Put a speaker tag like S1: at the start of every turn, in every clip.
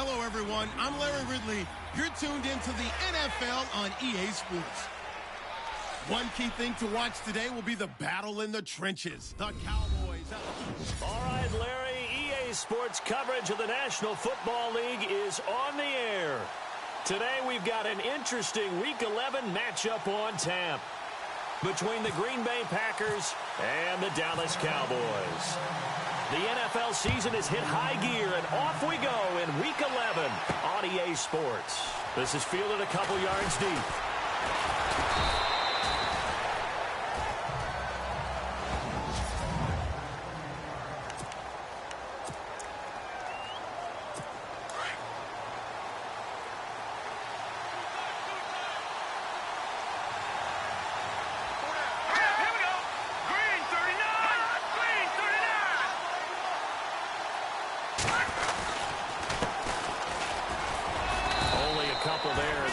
S1: Hello, everyone. I'm Larry Ridley. You're tuned into the NFL on EA Sports. One key thing to watch today will be the battle in the trenches. The Cowboys.
S2: All right, Larry, EA Sports coverage of the National Football League is on the air. Today we've got an interesting Week 11 matchup on tap between the Green Bay Packers and the Dallas Cowboys. The NFL season has hit high gear, and off we go in Week 11 on EA Sports. This is fielded a couple yards deep.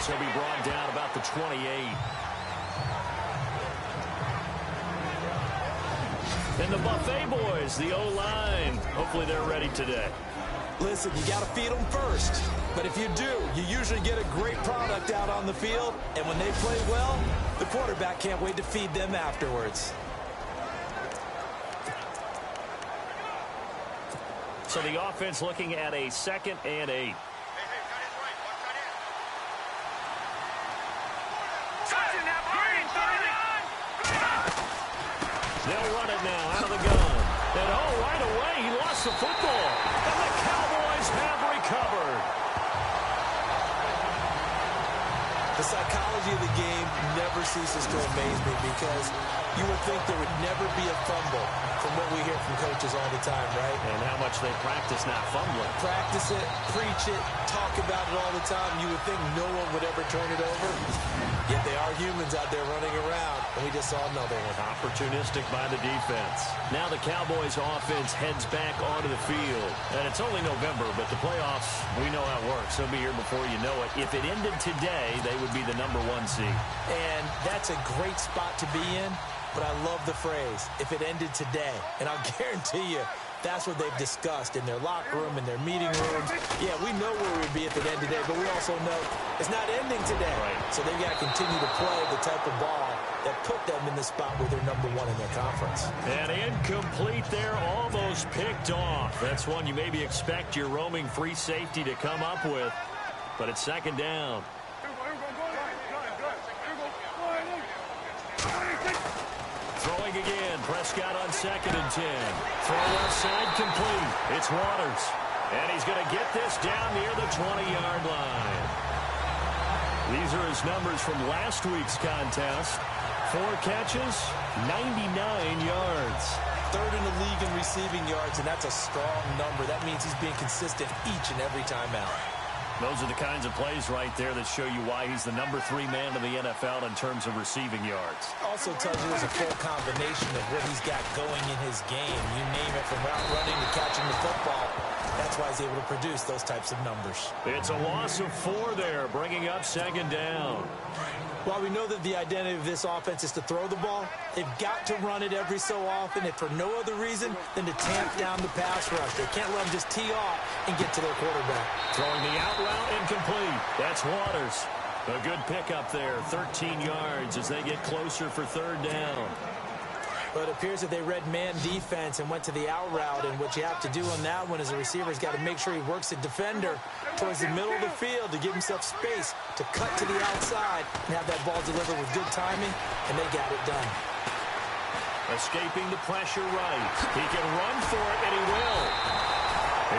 S2: He'll be brought down about the 28. And the Buffet boys, the O-line. Hopefully they're ready today.
S3: Listen, you got to feed them first. But if you do, you usually get a great product out on the field. And when they play well, the quarterback can't wait to feed them afterwards.
S2: So the offense looking at a 2nd and 8. They'll run it now out of the gun. And right away, he lost the football. And the Cowboys have recovered.
S3: The psychology of the game never ceases to amaze me because you would think there would never be a fumble from what we hear from coaches all the time, right?
S2: And how much they practice not fumbling.
S3: Practice it, preach it, talk about it all the time. You would think no one would ever turn it over. Yet they are humans out there running around, and we just saw another one.
S2: Opportunistic by the defense. Now the Cowboys offense heads back onto the field. And it's only November, but the playoffs, we know how it works. They'll be here before you know it. If it ended today, they would be the #1 seed.
S3: And that's a great spot to be in, but I love the phrase, if it ended today. And I'll guarantee you, that's what they've discussed in their locker room, in their meeting rooms. Yeah, we know where we'd be if it ended today, but we also know it's not ending today.
S2: Right.
S3: So they've got to continue to play the type of ball that put them in the spot where they're #1 in their conference.
S2: And incomplete there, almost picked off. That's one you maybe expect your roaming free safety to come up with, but it's 2nd down. Throwing again, Prescott on 2nd and 10. Throw left side complete. It's Waters. And he's going to get this down near the 20-yard line. These are his numbers from last week's contest. 4 catches, 99 yards.
S3: 3rd in the league in receiving yards, and that's a strong number. That means he's being consistent each and every time out.
S2: Those are the kinds of plays right there that show you why he's the #3 man in the NFL in terms of receiving yards.
S3: Also tells you there's a full combination of what he's got going in his game. You name it, from route running to catching the football. That's why he's able to produce those types of numbers.
S2: It's a loss of 4 there, bringing up 2nd down.
S3: While we know that the identity of this offense is to throw the ball, they've got to run it every so often, if for no other reason than to tamp down the pass rush. They can't let them just tee off and get to their quarterback.
S2: Throwing the out route incomplete. That's Waters. A good pickup there, 13 yards as they get closer for 3rd down.
S3: But it appears that they read man defense and went to the out route, and what you have to do on that one as a receiver is got to make sure he works the defender towards the middle of the field to give himself space to cut to the outside and have that ball delivered with good timing, and they got it done.
S2: Escaping the pressure right. He can run for it, and he will.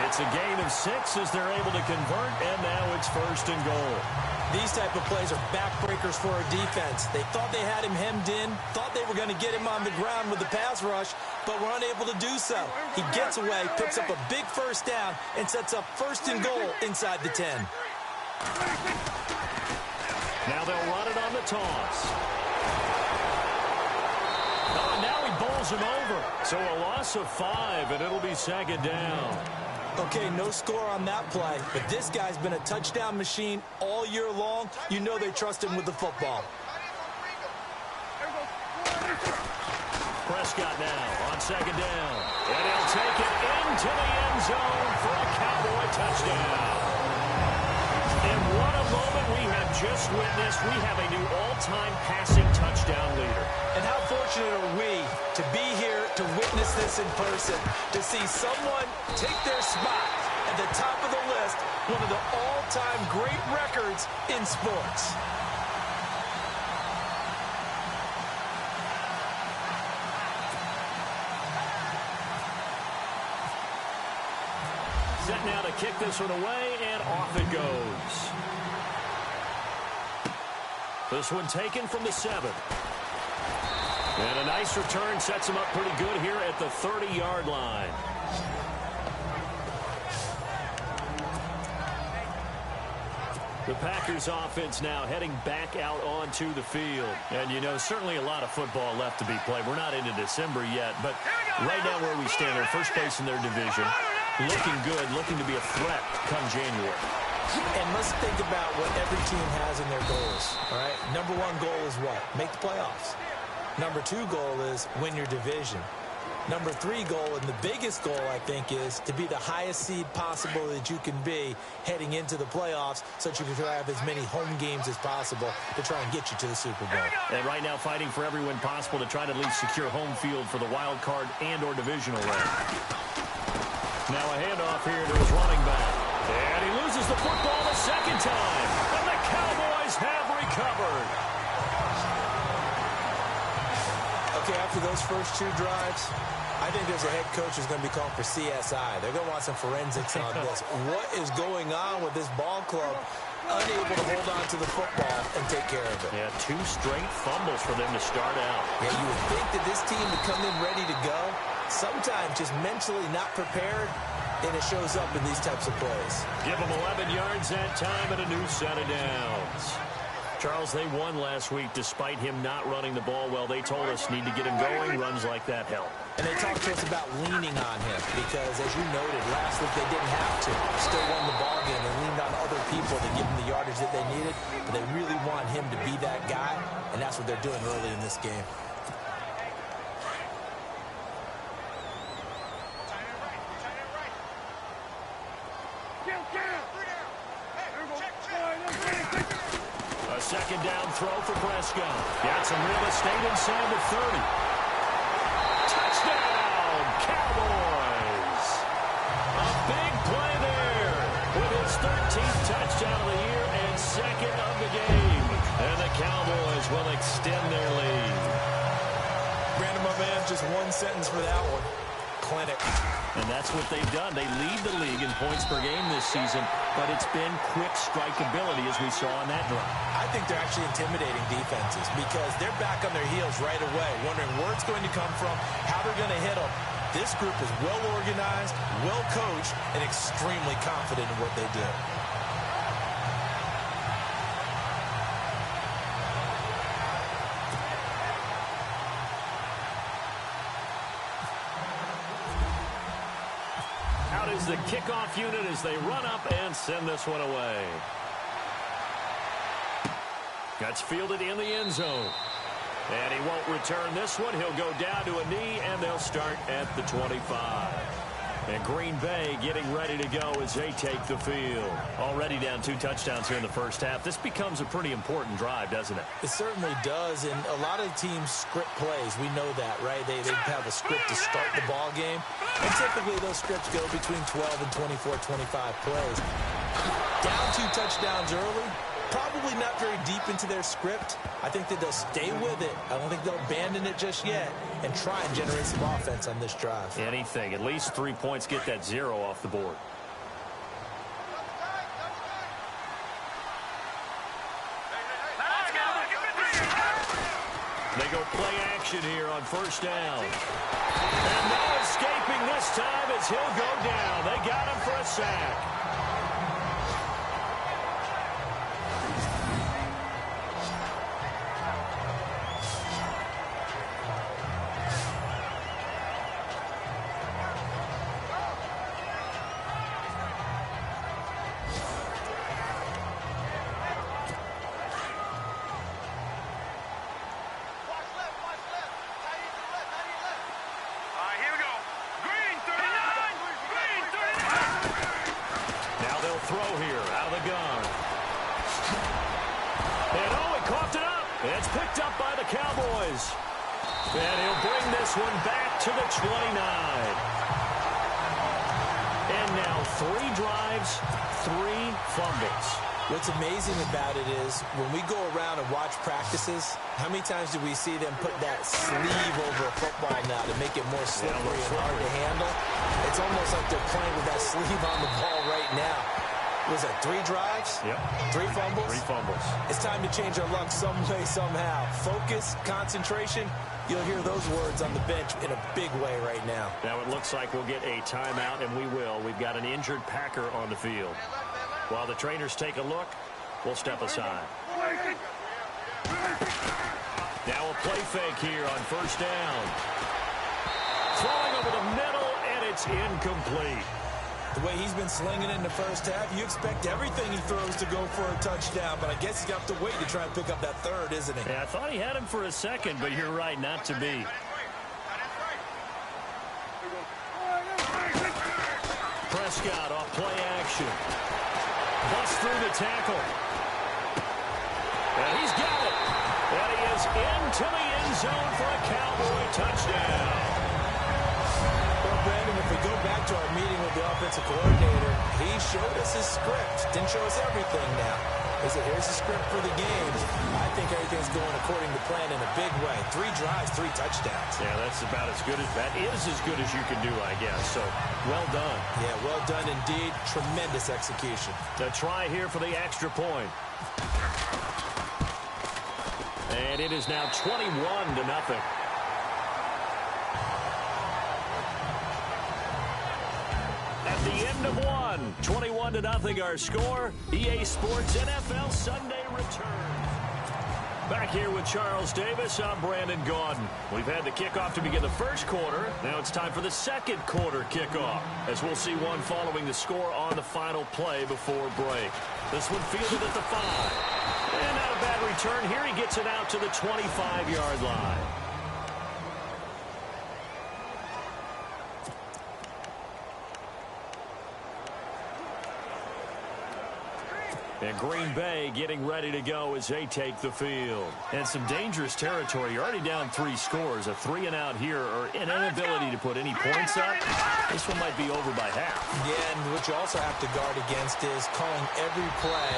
S2: It's a gain of 6 as they're able to convert, and now it's 1st and goal.
S3: These type of plays are backbreakers for a defense. They thought they had him hemmed in, thought they were going to get him on the ground with the pass rush, but were unable to do so. He gets away, picks up a big 1st down, and sets up 1st and goal inside the 10.
S2: Now they'll run it on the toss. Oh, and now he bowls him over. So a loss of 5, and it'll be 2nd down.
S3: Okay, no score on that play, but this guy's been a touchdown machine all year long. You know they trust him with the football.
S2: Prescott now on 2nd down. And he'll take it into the end zone for a Cowboy touchdown. And what a moment we have just witnessed. We have a new all-time passing touchdown leader.
S3: And how fortunate are we to be here to witness this in person, to see someone take their spot at the top of the list, one of the all-time great records in sports.
S2: Set now to kick this one away, and off it goes. This one taken from the 7. And a nice return sets him up pretty good here at the 30-yard line. The Packers offense now heading back out onto the field. And, you know, certainly a lot of football left to be played. We're not into December yet, but right now where we stand, they're first place in their division. Looking good, looking to be a threat come January.
S3: And let's think about what every team has in their goals, all right? Number 1 goal is what? Make the playoffs. Number 2 goal is win your division. Number 3 goal, and the biggest goal, I think, is to be the highest seed possible that you can be heading into the playoffs so that you can have as many home games as possible to try and get you to the Super Bowl.
S2: And right now fighting for every win possible to try to at least secure home field for the wild card and or divisional round. Now a handoff here to his running back. And he loses the football the second time. And the Cowboys have recovered.
S3: Okay, after those first 2 drives, I think there's a head coach who's going to be calling for CSI. They're going to want some forensics on this. What is going on with this ball club? Unable to hold on to the football and take care of it.
S2: Yeah, 2 straight fumbles for them to start out.
S3: Yeah, you would think that this team would come in ready to go. Sometimes just mentally not prepared, and it shows up in these types of plays.
S2: Give them 11 yards that time and a new set of downs. Charles, they won last week despite him not running the ball well. They told us need to get him going. Runs like that help.
S3: And they talked to us about leaning on him because, as you noted, last week they didn't have to. Still won the ball game and leaned on other people to give them the yardage that they needed. But they really want him to be that guy, and that's what they're doing early in this game.
S2: A second down throw for Prescott. Got some real estate inside the 30. Touchdown, Cowboys. A big play there with his 13th touchdown of the year and second of the game. And the Cowboys will extend their lead.
S3: Brandon, my man, just one sentence for that one. Clinic.
S2: And that's what they've done. They lead the league in points per game this season, but it's been quick strikeability as we saw in that drive.
S3: I think they're actually intimidating defenses because they're back on their heels right away, wondering where it's going to come from, how they're going to hit them. This group is well organized, well coached, and extremely confident in what they do.
S2: Out is the kickoff unit as they run up and send this one away. That's fielded in the end zone. And he won't return this one. He'll go down to a knee, and they'll start at the 25. And Green Bay getting ready to go as they take the field. Already down 2 touchdowns here in the first half. This becomes a pretty important drive, doesn't it?
S3: It certainly does, and a lot of teams script plays. We know that, right? They have a script to start the ball game, and typically those scripts go between 12 and 24, 25 plays. Down 2 touchdowns early, probably not very deep into their script. I think that they'll stay with it. I don't think they'll abandon it just yet and try and generate some offense on this drive.
S2: Anything. At least 3 points, get that 0 off the board. They go play action here on first down. And no escaping this time as he'll go down. They got him for a sack. Throw here out of the gun. It's picked up by the Cowboys. And he'll bring this one back to the 29. And now 3 drives, 3 fumbles.
S3: What's amazing about it is when we go around and watch practices, how many times do we see them put that sleeve over a football now to make it more slippery and hard to handle? It's almost like they're playing with that sleeve on the ball right now. Was that 3 drives?
S2: Yep.
S3: 3 fumbles?
S2: 3 fumbles. It's
S3: time to change our luck some way, somehow. Focus, concentration. You'll hear those words on the bench in a big way right now.
S2: Now it looks like we'll get a timeout, and we will. We've got an injured Packer on the field. While the trainers take a look, we'll step aside. Now a play fake here on first down. Throwing over the middle, and it's incomplete.
S3: The way he's been slinging it in the first half, you expect everything he throws to go for a touchdown, but I guess he's got to wait to try and pick up that third, isn't he?
S2: Yeah, I thought he had him for a second, but you're right, not to be. Prescott off play action. Busts through the tackle. And he's got it. And he is into the end zone for a Cowboy touchdown.
S3: Well, Brandon, if we go back to our meeting with the offensive coordinator, he showed us his script. Didn't show us everything now. He said, here's the script for the game. I think everything's going according to plan in a big way. 3 drives, 3 touchdowns.
S2: Yeah, that's about as good as that is as good as you can do, I guess. So, well done.
S3: Yeah, well done indeed. Tremendous execution.
S2: The try here for the extra point. And it is now 21-0. At the end of one, 21-0 our score. EA Sports NFL Sunday returns. Back here with Charles Davis, I'm Brandon Gaudin. We've had the kickoff to begin the first quarter. Now it's time for the second quarter kickoff, as we'll see one following the score on the final play before break. This one fielded at the 5. And not a bad return here. He gets it out to the 25-yard line. And Green Bay getting ready to go as they take the field. And some dangerous territory. You're already down 3 scores. A 3-and-out here, or an inability to put any points up. This one might be over by half.
S3: Yeah, and what you also have to guard against is calling every play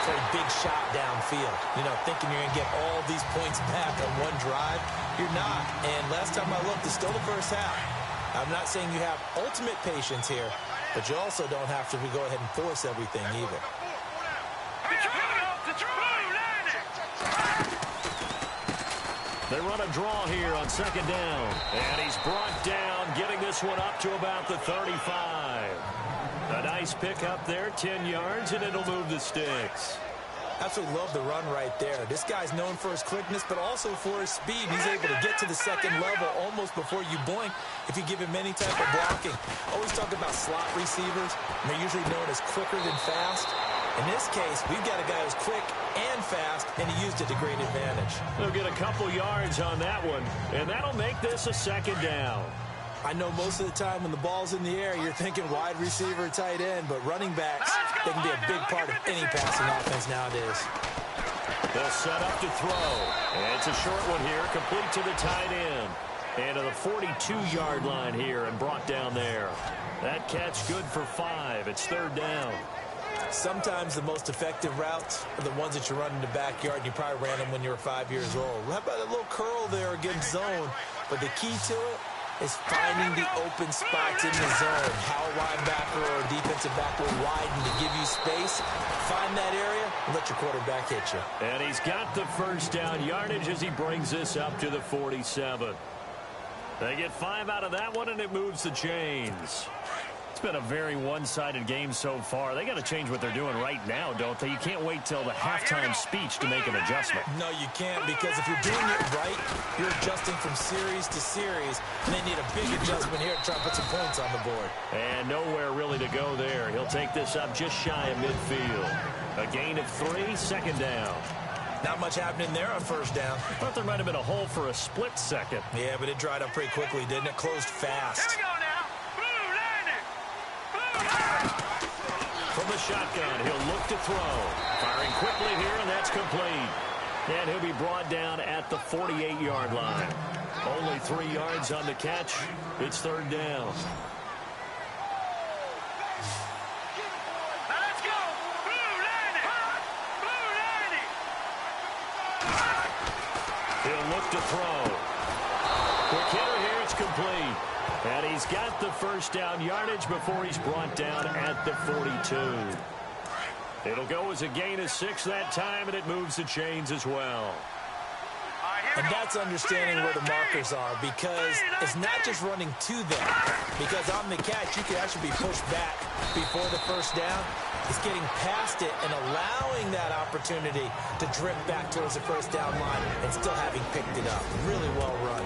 S3: for a big shot downfield. You know, thinking you're going to get all these points back on one drive. You're not. And last time I looked, it's still the first half. I'm not saying you have ultimate patience here, but you also don't have to go ahead and force everything either.
S2: They run a draw here on second down. And he's brought down, getting this one up to about the 35. A nice pickup there, 10 yards, and it'll move the sticks.
S3: Absolutely love the run right there. This guy's known for his quickness, but also for his speed. He's able to get to the second level almost before you blink if you give him any type of blocking. Always talk about slot receivers, and they're usually known as quicker than fast. In this case, we've got a guy who's quick and fast, and he used it to great advantage.
S2: He'll get a couple yards on that one, and that'll make this a second down.
S3: I know most of the time when the ball's in the air, you're thinking wide receiver, tight end, but running backs, they can be a big part of any passing offense nowadays.
S2: They'll set up to throw. And it's a short one here, complete to the tight end. And to the 42-yard line here and brought down there. That catch good for 5. It's third down.
S3: Sometimes the most effective routes are the ones that you run in the backyard, and you probably ran them when you were 5 years old. How about a little curl there against zone? But the key to it is finding the open spots in the zone. How a linebacker or a defensive back will widen to give you space. Find that area and let your quarterback hit you.
S2: And he's got the first down yardage as he brings this up to the 47. They get 5 out of that one, and it moves the chains. It's been a very one-sided game so far. They got to change what they're doing right now, don't they? You can't wait till the halftime speech to make an adjustment.
S3: No, you can't, because if you're doing it right, you're adjusting from series to series, and they need a big adjustment here to try and put some points on the board.
S2: And nowhere really to go there. He'll take this up just shy of midfield. A gain of 3, second down.
S3: Not much happening there on first down.
S2: I thought there might have been a hole for a split second.
S3: Yeah, but it dried up pretty quickly, didn't it? Closed fast.
S4: Here we go now.
S2: From the shotgun, he'll look to throw. Firing quickly here, and that's complete. And he'll be brought down at the 48-yard line. Only 3 yards on the catch. It's third down.
S4: Let's go! Blue 90! Blue 90!
S2: He'll look to throw. Quick hitter here, it's complete. And he's got the first down yardage before he's brought down at the 42. It'll go as a gain of 6 that time, and it moves the chains as well.
S3: And that's understanding where the markers are, because it's not just running to them. Because on the catch, you can actually be pushed back before the first down. It's getting past it and allowing that opportunity to drift back towards the first down line and still having picked it up. Really well run.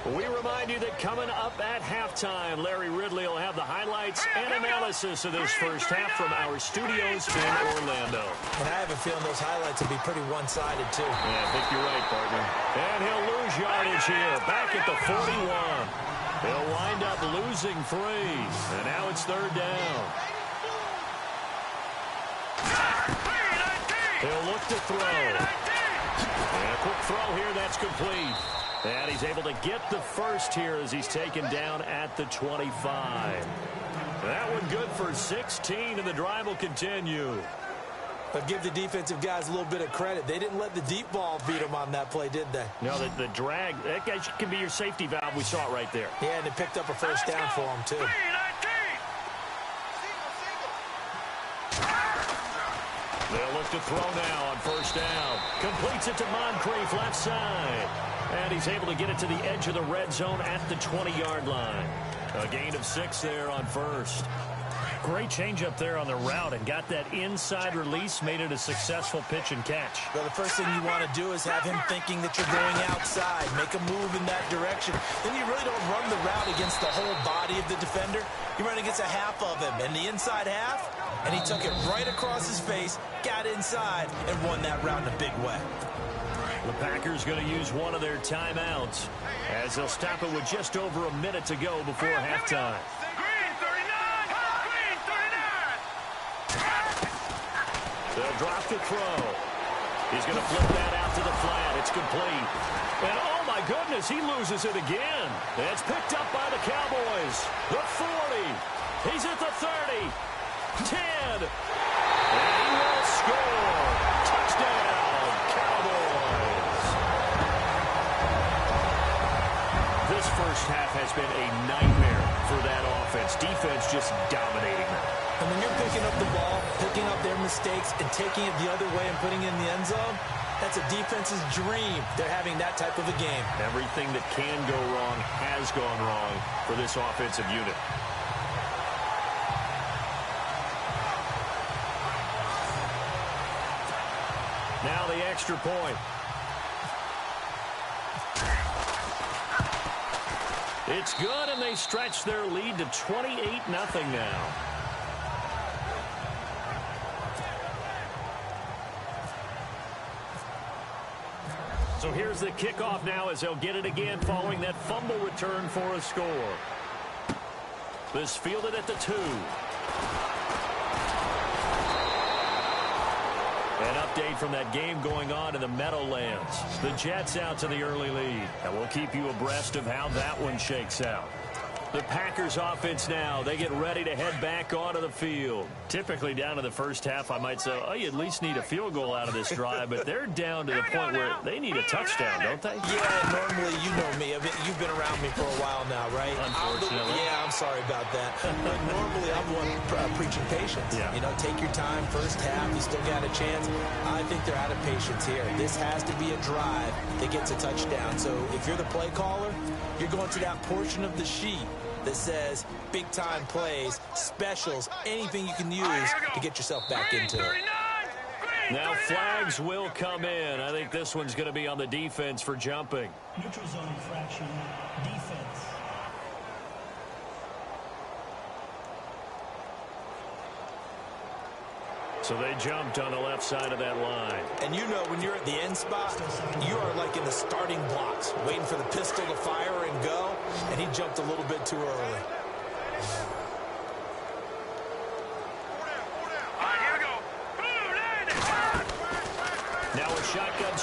S2: We remind you that coming up at halftime, Larry Ridley will have the highlights and analysis of this first half from our studios in Orlando.
S3: And I have a feeling those highlights will be pretty one-sided, too.
S2: Yeah, I think you're right, partner. And he'll lose yardage here, back at the 41. He'll wind up losing 3, and now it's third down. He'll look to throw. And a quick throw here, that's complete. And he's able to get the first here as he's taken down at the 25. That one good for 16, and the drive will continue.
S3: But give the defensive guys a little bit of credit. They didn't let the deep ball beat them on that play, did they?
S2: No, the drag, that guy can be your safety valve. We saw it right there.
S3: Yeah, and they picked up a first down for him, too.
S2: They'll look to throw now on first down. Completes it to Moncrief, left side. And he's able to get it to the edge of the red zone at the 20-yard line. A gain of 6 there on first. Great change up there on the route and got that inside release, made it a successful pitch and catch.
S3: Well, the first thing you want to do is have him thinking that you're going outside, make a move in that direction. Then you really don't run the route against the whole body of the defender. You run against a half of him, and the inside half, and he took it right across his face, got inside, and won that route in a big way.
S2: The Packers going to use one of their timeouts as they'll stop it with just over a minute to go before halftime. They'll drop the throw. He's going to flip that out to the flat. It's complete. And oh my goodness, he loses it again. It's picked up by the Cowboys. The 40. He's at the 30. 10. And he will score. Touchdown, Cowboys. This first half has been a nightmare for that offense. Defense just dominating them.
S3: And when you're picking up the ball, picking up their mistakes, and taking it the other way and putting it in the end zone, that's a defense's dream. They're having that type of a game.
S2: Everything that can go wrong has gone wrong for this offensive unit. Now the extra point. It's good, and they stretch their lead to 28-0 now. So here's the kickoff now as they'll get it again following that fumble return for a score. This fielded at the 2. An update from that game going on in the Meadowlands. The Jets out to the early lead. And we'll keep you abreast of how that one shakes out. The Packers offense now, they get ready to head back onto the field. Typically down to the first half, I might say, oh, you at least need a field goal out of this drive, but they're down to the point where they need a touchdown, don't they?
S3: Yeah, normally, you know me. You've been around me for a while now, right?
S2: Unfortunately.
S3: I'm sorry about that. But normally, I'm one preaching patience.
S2: Yeah.
S3: You know, take your time, first half, you still got a chance. I think they're out of patience here. This has to be a drive that gets a touchdown. So if you're the play caller, you're going to that portion of the sheet that says big-time plays, specials, anything you can use to get yourself back into it.
S2: Now flags will come in. I think this one's going to be on the defense for jumping.
S5: Neutral zone infraction, defense.
S2: So they jumped on the left side of that line.
S3: And you know when you're at the end spot, you are like in the starting blocks, waiting for the pistol to fire and go, and he jumped a little bit too early.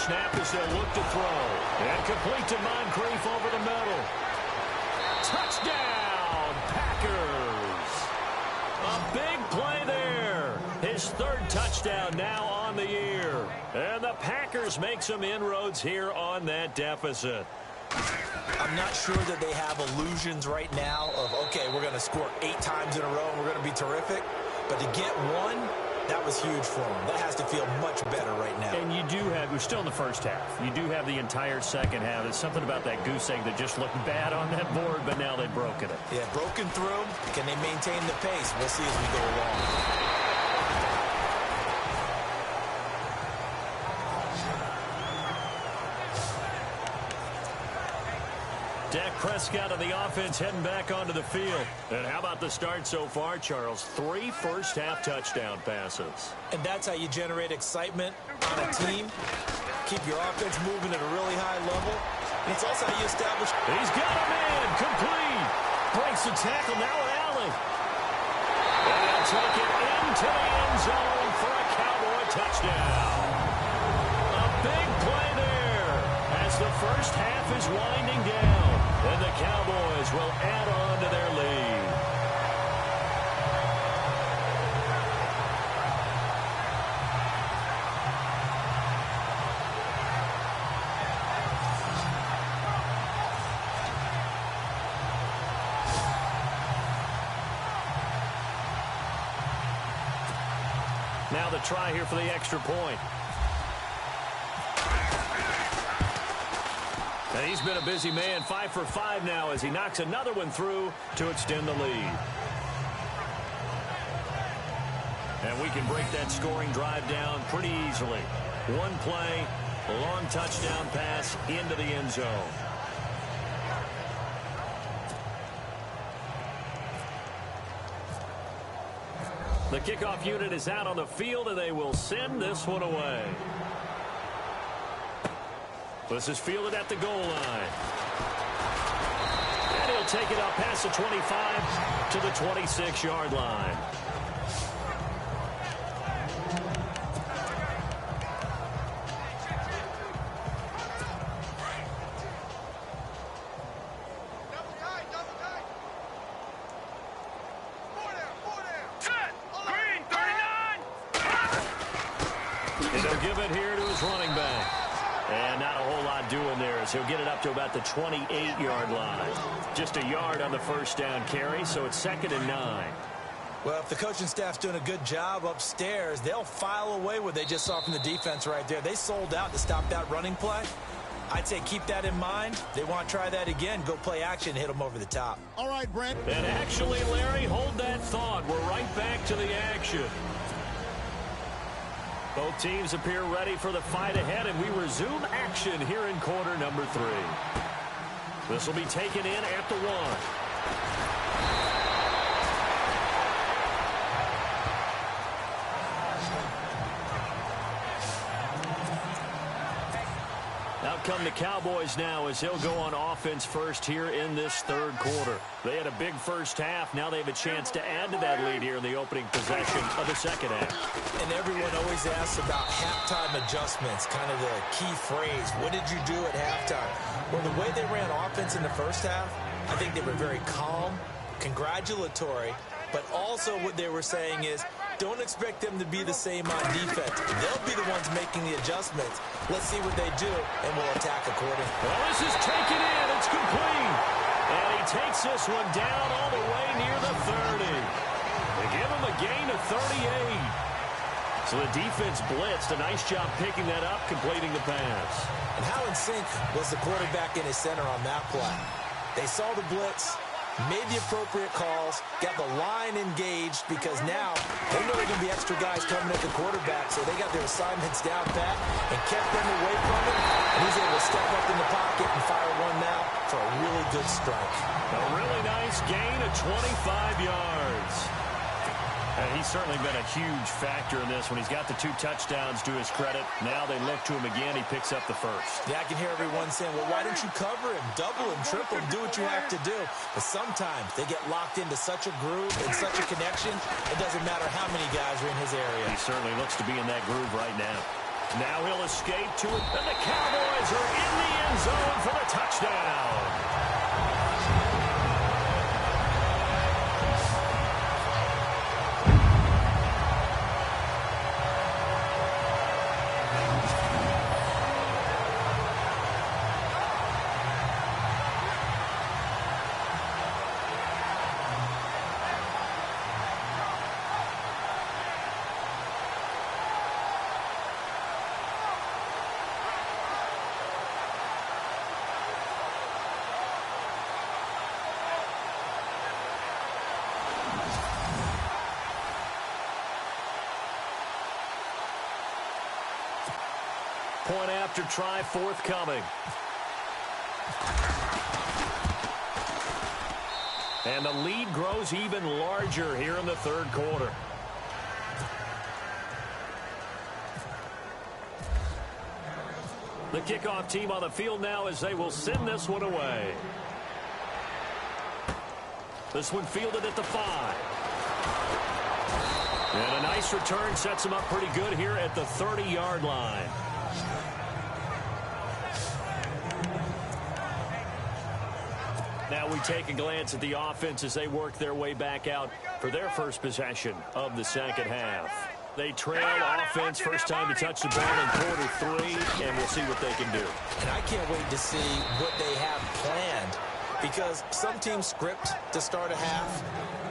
S2: snap as they'll look to throw. And complete to Moncrief over the middle. Touchdown, Packers. A big play there. His third touchdown now on the year. And the Packers make some inroads here on that deficit.
S3: I'm not sure that they have illusions right now of, okay, we're going to score 8 times in a row and we're going to be terrific. But to get one, that was huge for them. That has to feel much better right now.
S2: And you do have, we're still in the first half. You do have the entire second half. There's something about that goose egg that just looked bad on that board, but now they've broken it.
S3: Yeah, broken through. Can they maintain the pace? We'll see as we go along.
S2: Dak Prescott of the offense heading back onto the field. And how about the start so far, Charles? 3 first-half touchdown passes.
S3: And that's how you generate excitement on a team. Keep your offense moving at a really high level. And it's also how you establish.
S2: He's got a man. Complete. Breaks the tackle. Now Allen. And they'll take it into the end zone for a Cowboy touchdown. A big play there as the first half is winding down. And the Cowboys will add on to their lead. Now the try here for the extra point. And he's been a busy man, 5 for 5 now as he knocks another one through to extend the lead. And we can break that scoring drive down pretty easily. One play, a long touchdown pass into the end zone. The kickoff unit is out on the field, and they will send this one away. This is fielded at the goal line. And he'll take it up past the 25 to the 26-yard line. And they'll give it here to his running back. And not a whole lot doing there as he'll get it up to about the 28-yard line. Just a yard on the first down carry, so it's 2nd and 9.
S3: Well, if the coaching staff's doing a good job upstairs, they'll file away what they just saw from the defense right there. They sold out to stop that running play. I'd say keep that in mind. They want to try that again. Go play action, hit them over the top.
S1: All right, Brent.
S2: And actually, Larry, hold that thought. We're right back to the action. Both teams appear ready for the fight ahead, and we resume action here in quarter number 3. This will be taken in at the 1. Out come the Cowboys now as they'll go on offense first here in this third quarter. They had a big first half. Now they have a chance to add to that lead here in the opening possession of the second half.
S3: And everyone always asks about halftime adjustments, kind of the key phrase. What did you do at halftime? Well, the way they ran offense in the first half, I think they were very calm, congratulatory, but also what they were saying is, don't expect them to be the same on defense. They'll be the ones making the adjustments. Let's see what they do, and we'll attack accordingly.
S2: Well, this is taken in. It's complete. And he takes this one down all the way near the 30. They give him a gain of 38. So the defense blitzed. A nice job picking that up, completing the pass.
S3: And how in sync was the quarterback in his center on that play? They saw the blitz, made the appropriate calls, got the line engaged because now they know there are going to be extra guys coming at the quarterback, so they got their assignments down pat and kept them away from him, and he's able to step up in the pocket and fire one now for a really good strike.
S2: A really nice gain of 25 yards. And he's certainly been a huge factor in this when he's got the 2 touchdowns to his credit. Now they look to him again. He picks up the first.
S3: Yeah, I can hear everyone saying, well, why don't you cover him, double him, triple him, do what you have to do. But sometimes they get locked into such a groove and such a connection, it doesn't matter how many guys are in his area.
S2: He certainly looks to be in that groove right now. Now he'll escape to it, and the Cowboys are in the end zone for the touchdown. Point after try forthcoming. And the lead grows even larger here in the third quarter. The kickoff team on the field now as they will send this one away. This one fielded at the 5. And a nice return sets them up pretty good here at the 30-yard line. Now we take a glance at the offense as they work their way back out for their first possession of the second half. They trail offense first time to touch the ball in quarter 3, and we'll see what they can do.
S3: And I can't wait to see what they have planned, because some teams script to start a half.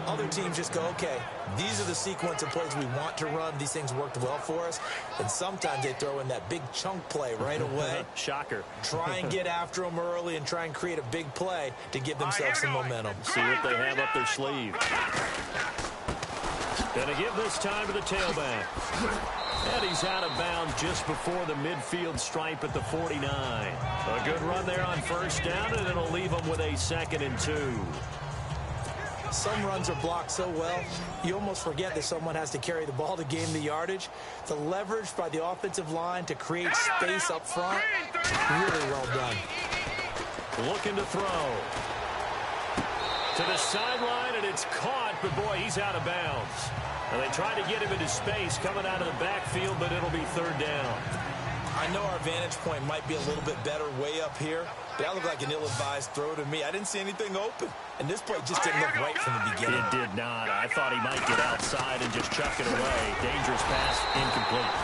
S3: Other teams just go, okay, these are the sequence of plays we want to run. These things worked well for us. And sometimes they throw in that big chunk play right away.
S2: Shocker.
S3: Try and get after them early and try and create a big play to give themselves some momentum.
S2: See what they have up their sleeve. Gonna give this time to the tailback. And he's out of bounds just before the midfield stripe at the 49. A good run there on first down, and it'll leave him with a 2nd and 2.
S3: Some runs are blocked so well, you almost forget that someone has to carry the ball to gain the yardage. The leverage by the offensive line to create space up front, really well done.
S2: Looking to throw. To the sideline, and it's caught, but boy, he's out of bounds. And they try to get him into space coming out of the backfield, but it'll be 3rd down.
S3: I know our vantage point might be a little bit better way up here, but that looked like an ill-advised throw to me. I didn't see anything open, and this play just didn't look right from the beginning.
S2: It did not. I thought he might get outside and just chuck it away. Dangerous pass, incomplete.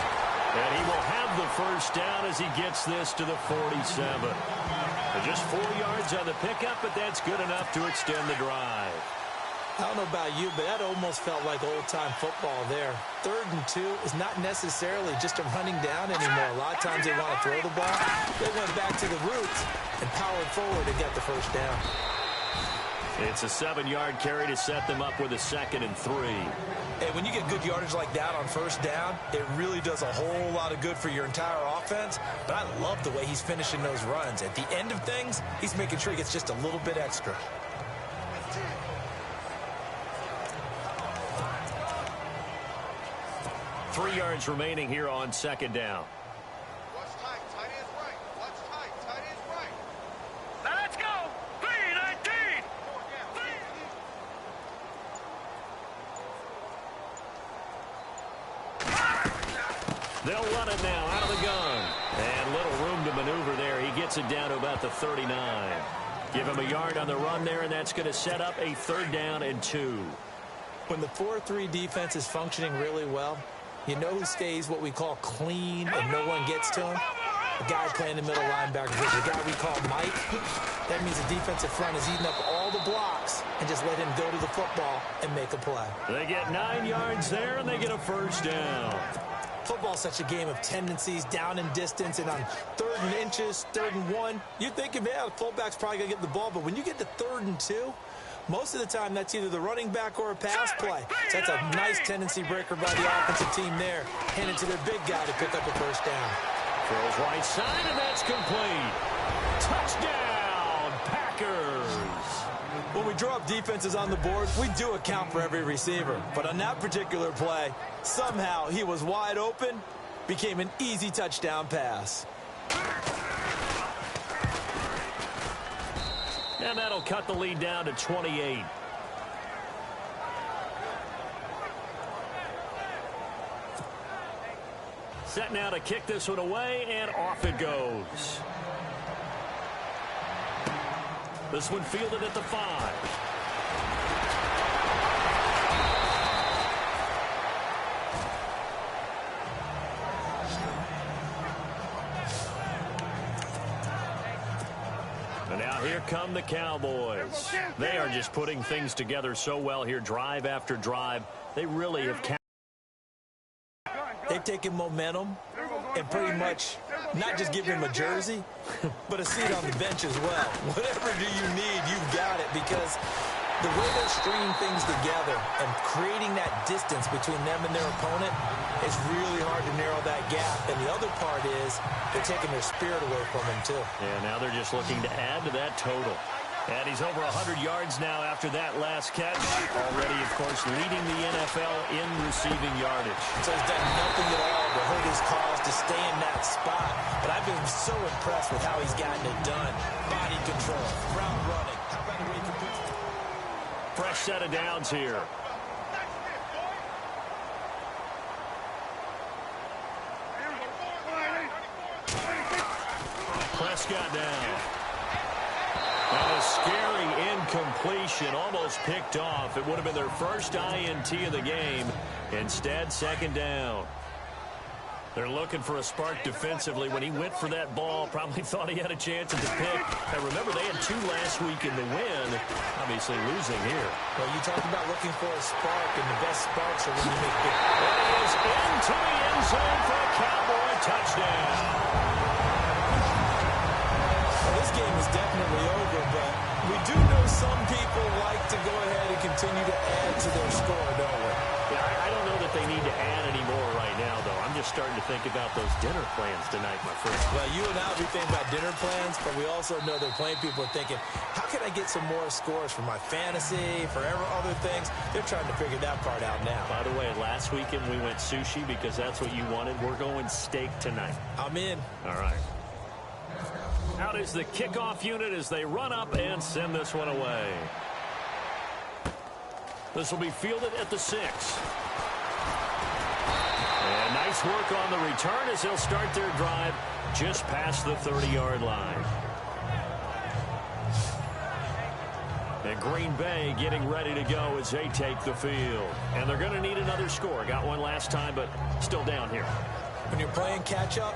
S2: And he will have the first down as he gets this to the 47. Just 4 yards on the pickup, but that's good enough to extend the drive.
S3: I don't know about you, but that almost felt like old-time football there. 3rd and 2 is not necessarily just a running down anymore. A lot of times they want to throw the ball. They went back to the roots and powered forward and got the first down.
S2: It's a 7-yard carry to set them up with a 2nd and 3.
S3: Hey, when you get good yardage like that on first down, it really does a whole lot of good for your entire offense. But I love the way he's finishing those runs. At the end of things, he's making sure he gets just a little bit extra.
S2: Three yards remaining here on 2nd down.
S4: Watch tight. Tight end's right. Watch tight. Tight end's right. Now let's go. 3-19.
S2: They'll run it now out of the gun. And little room to maneuver there. He gets it down to about the 39. Give him a yard on the run there, and that's going to set up a 3rd down and 2.
S3: When the 4-3 defense is functioning really well, you know who stays what we call clean and no one gets to him? The guy playing the middle linebacker, the guy we call Mike. That means the defensive front is eating up all the blocks and just let him go to the football and make a play.
S2: They get 9 yards there, and they get a first down.
S3: Football's such a game of tendencies, down and distance, and on 3rd and inches, 3rd and 1, you're thinking, yeah, the fullback's probably going to get the ball. But when you get to 3rd and 2, most of the time that's either the running back or a pass play. So that's a nice tendency breaker by the offensive team there. Hand it to their big guy to pick up a first down.
S2: Throws right side, and that's complete. Touchdown, Packers.
S3: When we draw up defenses on the board, we do account for every receiver. But on that particular play, somehow he was wide open, became an easy touchdown pass.
S2: And that'll cut the lead down to 28. Set now to kick this one away, and off it goes. This one fielded at the 5. And now here come the Cowboys. They are just putting things together so well here, drive after drive. They really have.
S3: They've taken momentum and pretty much not just given him a jersey, but a seat on the bench as well. Whatever do you need, you've got it, because the way they're stringing things together and creating that distance between them and their opponent, it's really hard to narrow that gap. And the other part is they're taking their spirit away from him, too.
S2: Yeah, now they're just looking to add to that total. And he's over 100 yards now after that last catch. Already, of course, leading the NFL in receiving yardage.
S3: So he's done nothing at all to hurt his cause, to stay in that spot. But I've been so impressed with how he's gotten it done. Body control, route running. How about the way he completes?
S2: Fresh set of downs here. Prescott down. And a scary incompletion, almost picked off. It would have been their first INT of the game. Instead, second down. They're looking for a spark defensively. When he went for that ball, probably thought he had a chance at the pick. And remember, they had 2 last week in the win. Obviously losing here.
S3: Well, you talked about looking for a spark, and the best sparks are when you make big.
S2: It is into the end zone for a Cowboy touchdown.
S3: Well, this game is definitely over, but we do know some people like to go ahead and continue to add to their score, don't we?
S2: Yeah, I don't know that they need to add any more right now, though. I'm just starting to think about those dinner plans tonight, my friend.
S3: Well, you and I will be thinking about dinner plans, but we also know that plenty of people are thinking, how can I get some more scores for my fantasy, for other things? They're trying to figure that part out now.
S2: By the way, last weekend we went sushi because that's what you wanted. We're going steak tonight.
S3: I'm in.
S2: All right. Out is the kickoff unit as they run up and send this one away. This will be fielded at the 6. And nice work on the return as they'll start their drive just past the 30-yard line. And Green Bay getting ready to go as they take the field. And they're going to need another score. Got one last time, but still down here.
S3: When you're playing catch-up,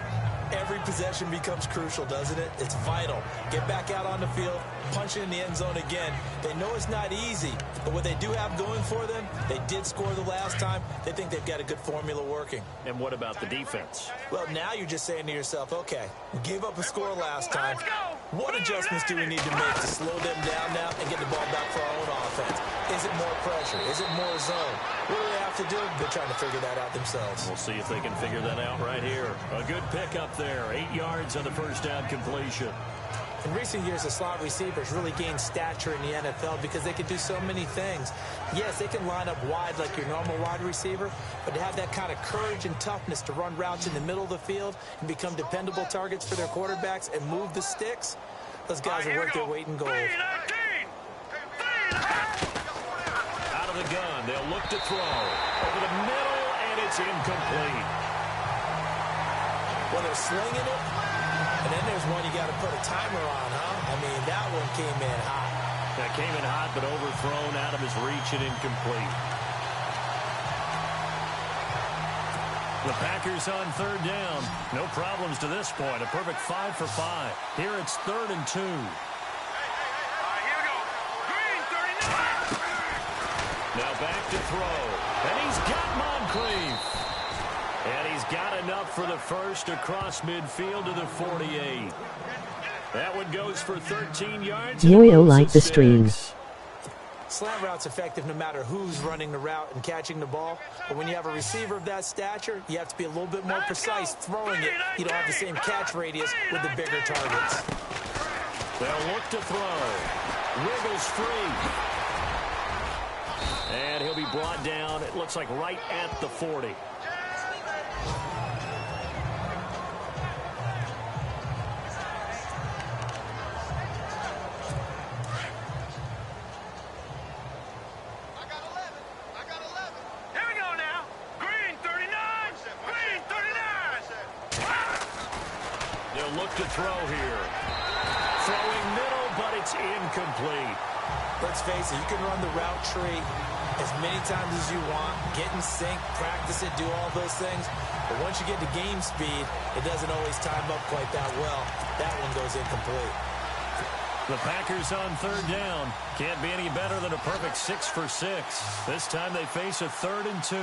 S3: every possession becomes crucial, doesn't it? It's vital. Get back out on the field, punch it in the end zone again. They know it's not easy, but what they do have going for them, they did score the last time. They think they've got a good formula working.
S2: And what about the defense?
S3: Well, now you're just saying to yourself, okay, we gave up a score last time. What adjustments do we need to make to slow them down now and get the ball back for our own offense? Is it more pressure? Is it more zone? What do they have to do? They're trying to figure that out themselves.
S2: We'll see if they can figure that out right here. A good pickup there. 8 yards on the first down completion.
S3: In recent years, the slot receivers really gained stature in the NFL because they can do so many things. Yes, they can line up wide like your normal wide receiver, but to have that kind of courage and toughness to run routes in the middle of the field and become dependable targets for their quarterbacks and move the sticks, those guys are worth their weight in gold.
S2: Out of the gun, they'll look to throw. Over the middle, and it's incomplete.
S3: Well, they're slinging it, and then there's one you got to put a timer on, huh? I mean, that one came in hot.
S2: That came in hot, but overthrown out of his reach and incomplete. The Packers on third down. No problems to this point. A perfect 5 for 5. Here it's 3rd and 2.
S4: Here we go. Green, 39.
S2: Now back to throw. And he's got Moncrief. And he's got enough for the first across midfield to the 48. That one goes for 13 yards.
S6: Yo-yo like the stream.
S3: Slant route's effective no matter who's running the route and catching the ball. But when you have a receiver of that stature, you have to be a little bit more precise throwing it. You don't have the same catch radius with the bigger targets.
S2: They'll look to throw. Wiggles free. And he'll be brought down, it looks like right at the 40.
S4: Here we go now. Green, 39. Green, 39.
S2: throw here. Throwing middle, but it's incomplete.
S3: Let's face it, you can run the route tree as many times as you want, get in sync, practice it, do all those things. But once you get to game speed, it doesn't always time up quite that well. That one goes incomplete.
S2: The Packers on third down. Can't be any better than a perfect 6 for 6. This time they face a 3rd and 2.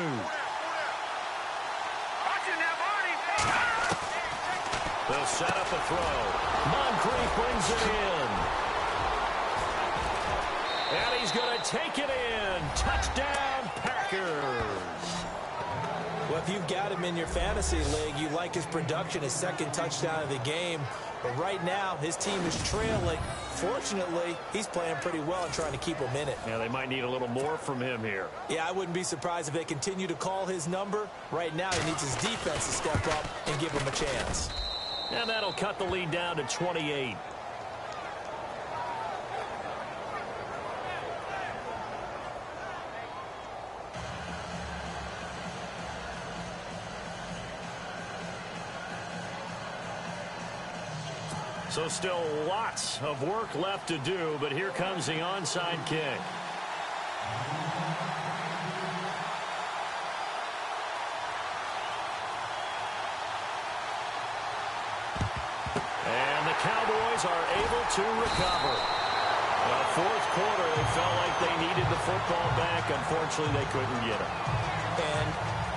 S2: They'll set up a throw. Moncrief brings it in. And he's going to take it in. Touchdown, Packers.
S3: Well, if you've got him in your fantasy league, you like his production, his second touchdown of the game. But right now, his team is trailing. Fortunately, he's playing pretty well and trying to keep him in it.
S2: Yeah, they might need a little more from him here.
S3: Yeah, I wouldn't be surprised if they continue to call his number. Right now, he needs his defense to step up and give him a chance.
S2: And that'll cut the lead down to 28. So still lots of work left to do, but here comes the onside kick. And the Cowboys are able to recover. Well, fourth quarter, they felt like they needed the football back. Unfortunately, they couldn't get it.
S3: And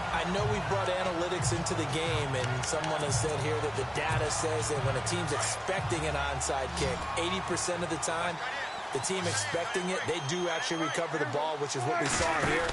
S3: I know we brought analytics into the game, and someone has said here that the data says that when a team's expecting an onside kick, 80% of the time, the team expecting it, they do actually recover the ball, which is what we saw here.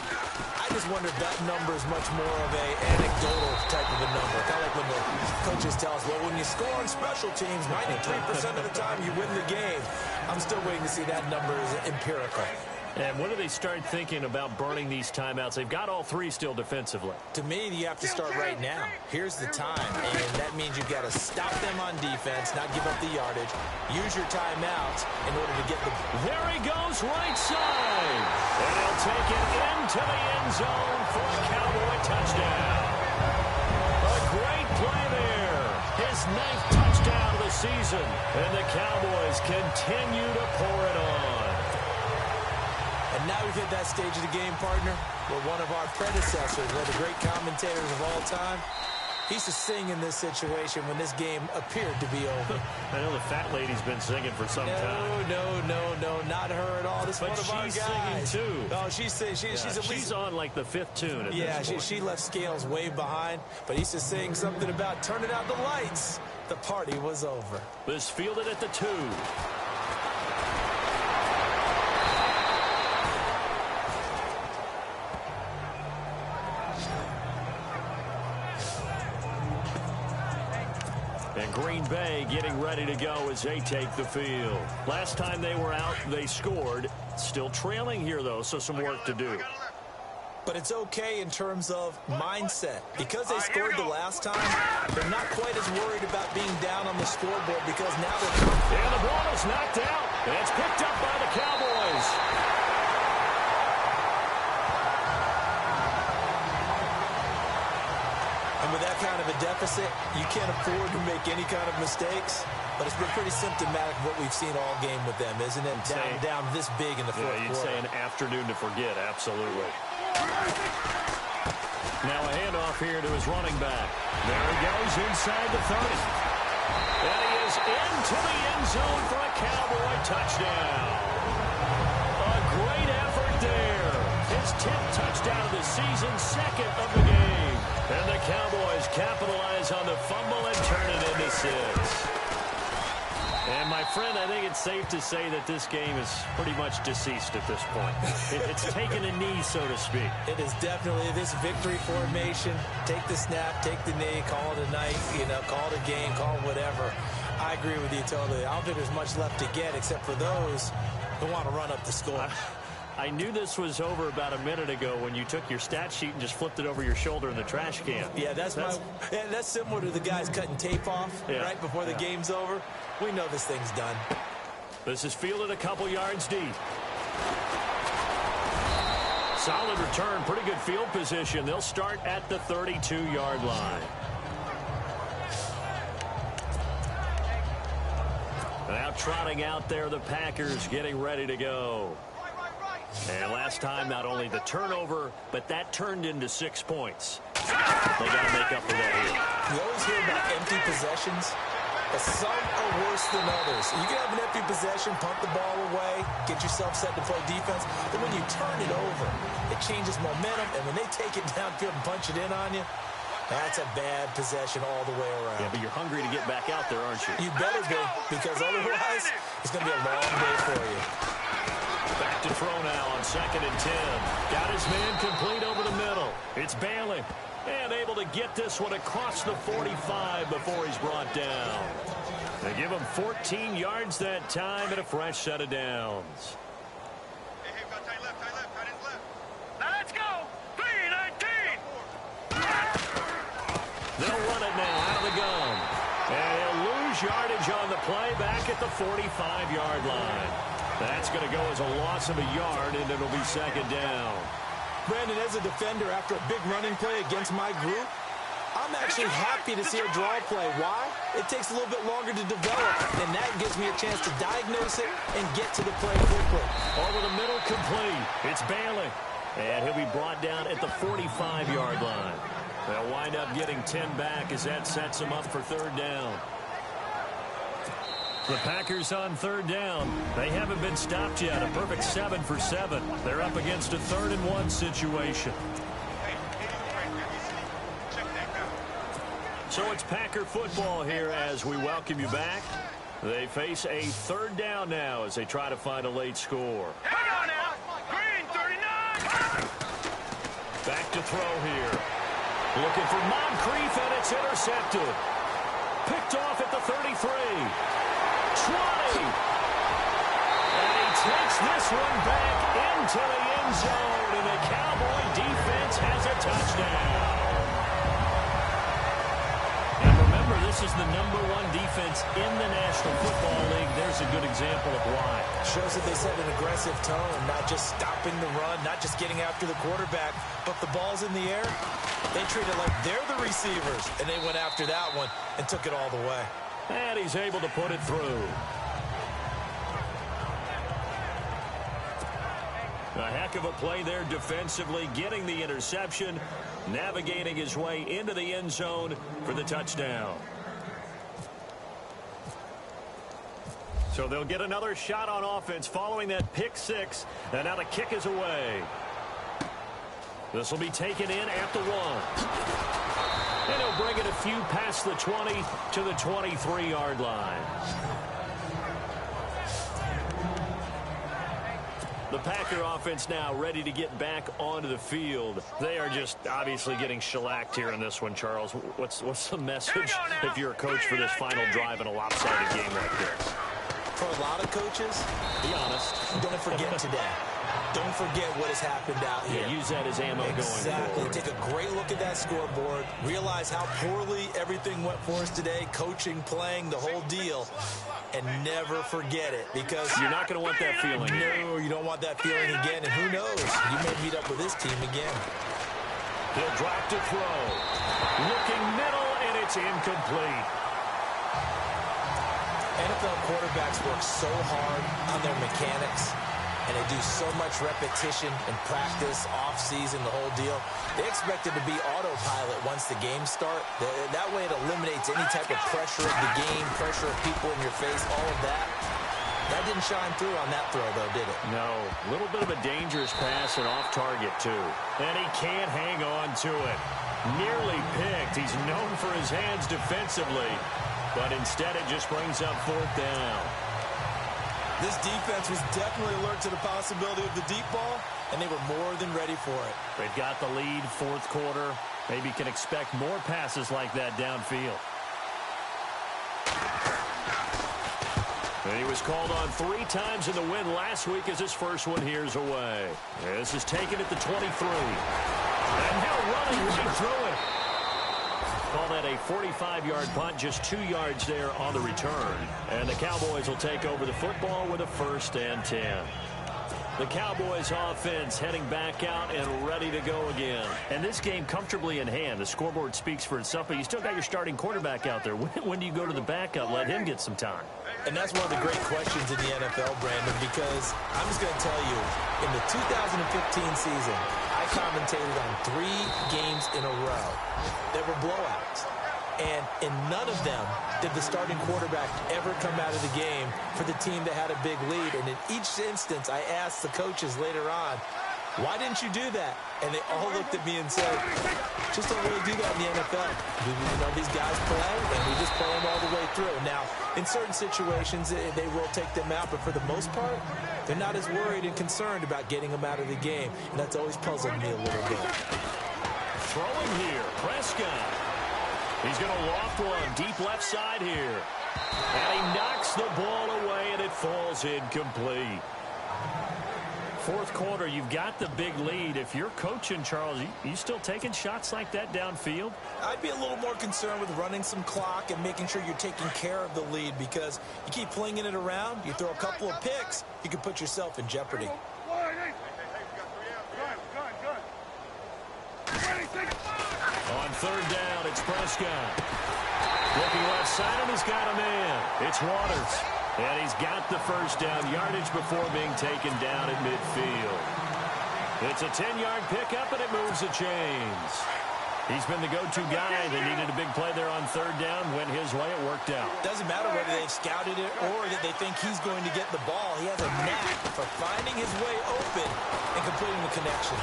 S3: I just wonder if that number is much more of a anecdotal type of a number. Kind of like when the coaches tell us, well, when you score on special teams, 93% of the time you win the game. I'm still waiting to see that number is empirical.
S2: And when do they start thinking about burning these timeouts? They've got all three still defensively.
S3: To me, you have to start right now. Here's the time, and that means you've got to stop them on defense, not give up the yardage. Use your timeouts in order to get the...
S2: There he goes, right side. And he'll take it into the end zone for a Cowboy touchdown. A great play there. His 9th touchdown of the season. And the Cowboys continue to pour it on.
S3: And now we've hit that stage of the game, partner, where one of our predecessors, one of the great commentators of all time, he used to sing in this situation when this game appeared to be over.
S2: I know the fat lady's been singing for some time.
S3: No, not her at all. This is one of our guys.
S2: But she's singing, too.
S3: Oh, she's at least...
S2: She's on, like, the 5th tune at this point.
S3: She left Scales way behind, but he used to sing something about turning out the lights. The party was over.
S2: This fielded at the 2. And Green Bay getting ready to go as they take the field. Last time they were out, they scored. Still trailing here, though, so some work to do.
S3: But it's okay in terms of mindset. Because they scored the last time, they're not quite as worried about being down on the scoreboard because now they're confident.
S2: And the ball is knocked out. And it's picked up by the Cowboys.
S3: And with that kind of a deficit, you can't afford to make any kind of mistakes. But it's been pretty symptomatic of what we've seen all game with them, isn't it? Down this big in the fourth quarter.
S2: You'd say an afternoon to forget, absolutely. Now a handoff here to his running back. There he goes inside the 30. And he is into the end zone for a Cowboy touchdown. A great effort there. His 10th touchdown of the season, 2nd of the game. And the Cowboys capitalize on the fumble and turn it into 6. And, my friend, I think it's safe to say that this game is pretty much deceased at this point. It's taken a knee, so to speak.
S3: It is definitely this victory formation. Take the snap, take the knee, call it a night, call it a game, call it whatever. I agree with you totally. I don't think there's much left to get except for those who want to run up the score.
S2: I knew this was over about a minute ago when you took your stat sheet and just flipped it over your shoulder in the trash can.
S3: Yeah, that's similar to the guys cutting tape off right before the game's over. We know this thing's done.
S2: This is fielded a couple yards deep. Solid return, pretty good field position. They'll start at the 32-yard line. Now trotting out there, the Packers getting ready to go. And last time, not only the turnover, but that turned into 6 points. They got to make up for that here.
S3: You always hear about empty possessions, but some are worse than others. You can have an empty possession, pump the ball away, get yourself set to play defense, but when you turn it over, it changes momentum, and when they take it downfield and punch it in on you, that's a bad possession all the way around.
S2: Yeah, but you're hungry to get back out there, aren't you?
S3: You better be, because otherwise, it's going to be a long day for you.
S2: Back to throw now on 2nd and 10. Got his man complete over the middle. It's Bailey. And able to get this one across the 45 before he's brought down. They give him 14 yards that time and a fresh set of downs.
S4: Hey, tight left, tight end left. Now let's go. 3-19.
S2: They'll run it now out of the gun. And he'll lose yardage on the play back at the 45-yard line. That's going to go as a loss of a yard, and it'll be 2nd down.
S3: Brandon, as a defender, after a big running play against my group, I'm actually happy to see a draw play. Why? It takes a little bit longer to develop, and that gives me a chance to diagnose it and get to the play quickly.
S2: Over the middle, complete. It's Bailey. And he'll be brought down at the 45-yard line. They'll wind up getting 10 back as that sets them up for 3rd down. The Packers on 3rd down. They haven't been stopped yet. A perfect 7 for 7. They're up against a 3rd and 1 situation. So it's Packer football here as we welcome you back. They face a 3rd down now as they try to find a late score.
S4: Hang on now. Green, 39.
S2: Back to throw here. Looking for Moncrief, and it's intercepted. Picked off at the 33. 20. And he takes this one back into the end zone, and the Cowboy defense has a touchdown. And remember, this is the #1 defense in the National Football League. There's a good example of why.
S3: Shows that they set an aggressive tone, not just stopping the run, not just getting after the quarterback, but the ball's in the air. They treat it like they're the receivers, and they went after that one and took it all the way.
S2: And he's able to put it through. A heck of a play there defensively, getting the interception, navigating his way into the end zone for the touchdown. So they'll get another shot on offense following that pick 6, and now the kick is away. This will be taken in at the 1. And he'll bring it a few past the 20 to the 23-yard line. The Packer offense now ready to get back onto the field. They are just obviously getting shellacked here in this one, Charles. What's the message if you're a coach for this final drive in a lopsided game like this?
S3: For a lot of coaches,
S2: be honest.
S3: Don't forget today. Don't forget what has happened out here.
S2: Yeah, use that as ammo going forward.
S3: Take a great look at that scoreboard. Realize how poorly everything went for us today. Coaching, playing, the whole deal. And never forget it, because
S2: you're not going to want that feeling.
S3: No, you don't want that feeling again. And who knows? You may meet up with this team again.
S2: He'll drop to throw. Looking middle, and it's incomplete.
S3: NFL quarterbacks work so hard on their mechanics, and they do so much repetition and practice, off-season, the whole deal. They expect it to be autopilot once the games start. That way it eliminates any type of pressure of the game, pressure of people in your face, all of that. That didn't shine through on that throw, though, did it?
S2: No. A little bit of a dangerous pass and off target, too. And he can't hang on to it. Nearly picked. He's known for his hands defensively, but instead it just brings up 4th down.
S3: This defense was definitely alert to the possibility of the deep ball, and they were more than ready for it.
S2: They've got the lead, 4th quarter. Maybe can expect more passes like that downfield. And he was called on 3 times in the win last week as his first one here's away. This is taken at the 23. And now running right through it. Call that a 45-yard punt, just 2 yards there on the return. And the Cowboys will take over the football with a 1st and 10. The Cowboys offense heading back out and ready to go again. And this game comfortably in hand. The scoreboard speaks for itself, but you still got your starting quarterback out there. When do you go to the backup? Let him get some time.
S3: And that's one of the great questions in the NFL, Brandon, because I'm just going to tell you, in the 2015 season, I commentated on 3 games in a row that were blowouts. And in none of them did the starting quarterback ever come out of the game for the team that had a big lead. And in each instance, I asked the coaches later on, why didn't you do that? And they all looked at me and said, just don't really do that in the NFL. You know, these guys play, and we just play them all the way through. Now, in certain situations, they will take them out, but for the most part, they're not as worried and concerned about getting them out of the game. And that's always puzzled me a little bit.
S2: Throwing here, Prescott. He's going to loft one deep left side here. And he knocks the ball away, and it falls incomplete. Fourth quarter, you've got the big lead. If you're coaching, Charles, you still taking shots like that downfield?
S3: I'd be a little more concerned with running some clock and making sure you're taking care of the lead, because you keep flinging it around, you throw a couple of picks, you can put yourself in jeopardy.
S2: On third down, it's Prescott. Looking left side, and he's got a man. It's Waters. And he's got the first down yardage before being taken down at midfield. It's a 10-yard pickup, and it moves the chains. He's been the go-to guy. They needed a big play there on third down. Went his way. It worked out.
S3: Doesn't matter whether they've scouted it or that they think he's going to get the ball. He has a knack for finding his way open and completing the connection.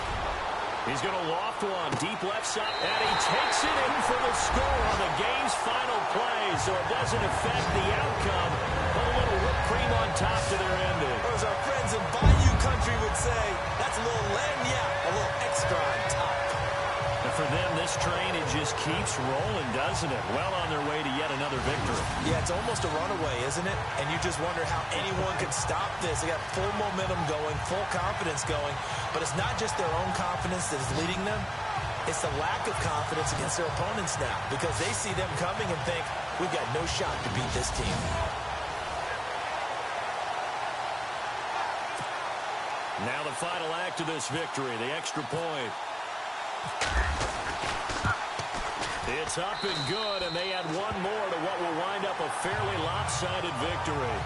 S2: He's going to loft one deep left side, and he takes it in for the score on the game's final play, so it doesn't affect the outcome, but a little whipped cream on top to their ending.
S3: Or as our friends in Bayou Country would say, that's a little lagniappe, a little extra on top.
S2: And for them, this train, it just keeps rolling, doesn't it? Well on their way to yet another victory.
S3: Yeah, it's almost a runaway, isn't it? And you just wonder how anyone could stop this. They got full momentum going, full confidence going. But it's not just their own confidence that is leading them. It's the lack of confidence against their opponents now, because they see them coming and think, we've got no shot to beat this team.
S2: Now the final act of this victory, the extra point. It's up and good, and they add one more to what will wind up a fairly lopsided victory.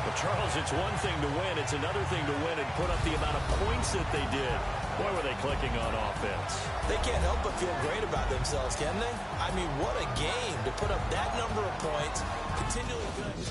S2: But, Charles, it's one thing to win. It's another thing to win and put up the amount of points that they did. Boy, were they clicking on offense.
S3: They can't help but feel great about themselves, can they? I mean, what a game to put up that number of points, continually good.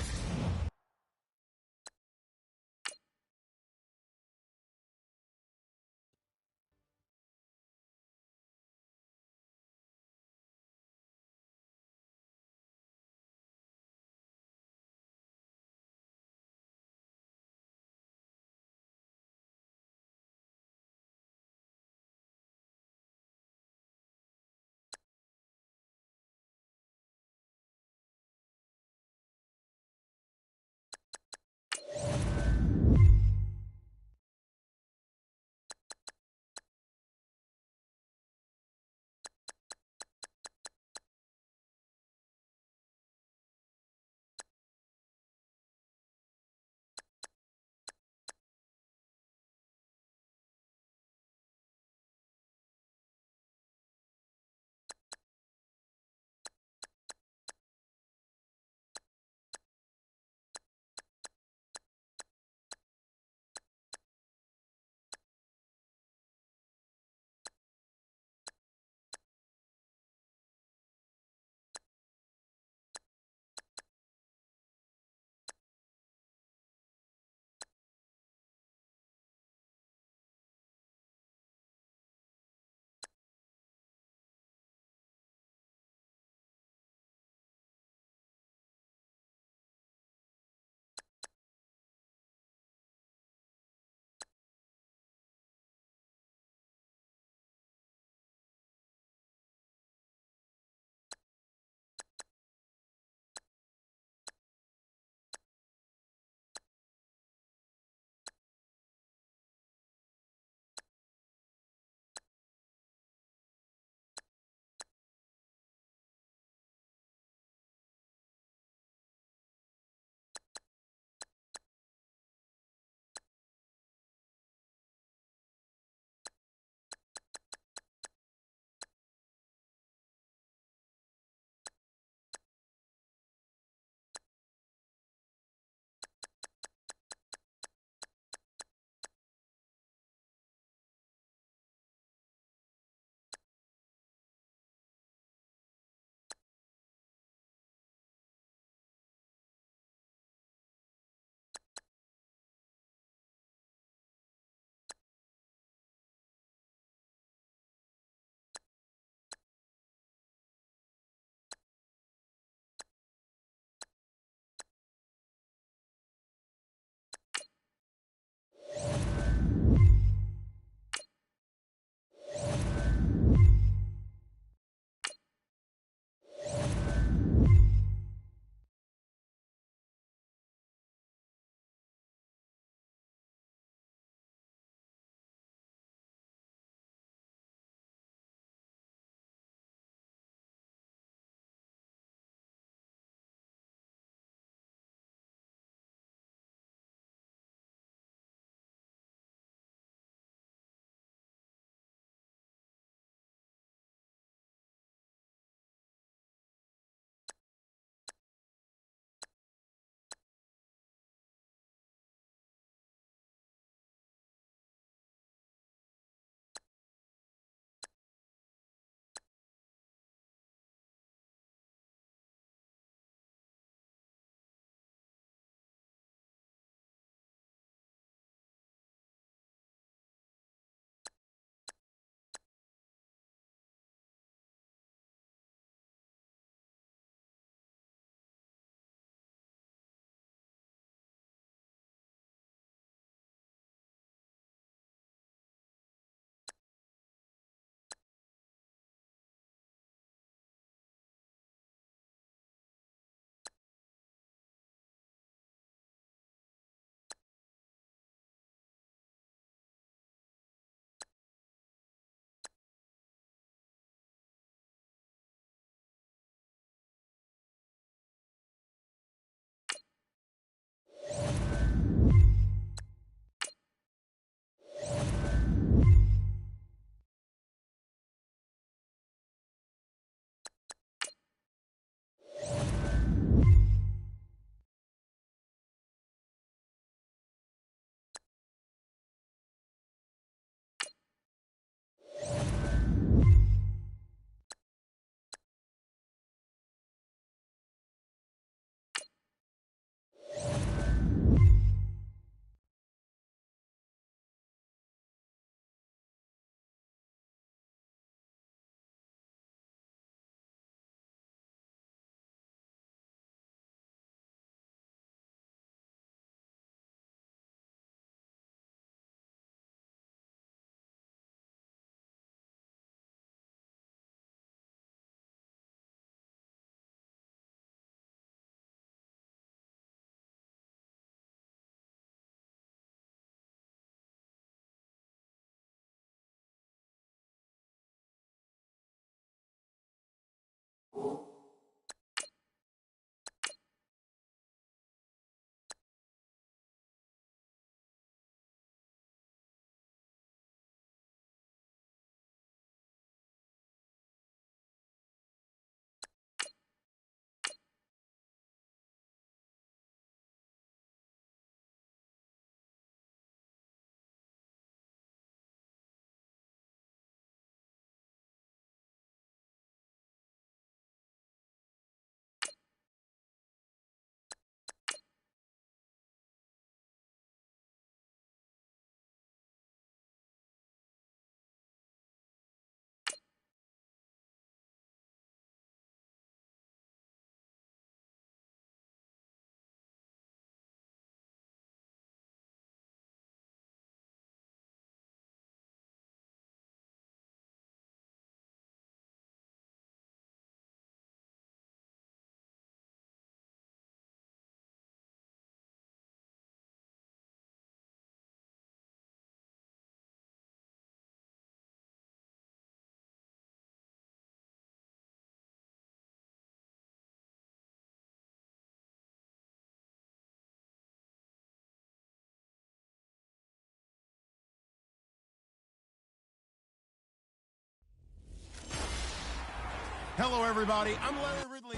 S1: Hello, everybody. I'm Larry Ridley.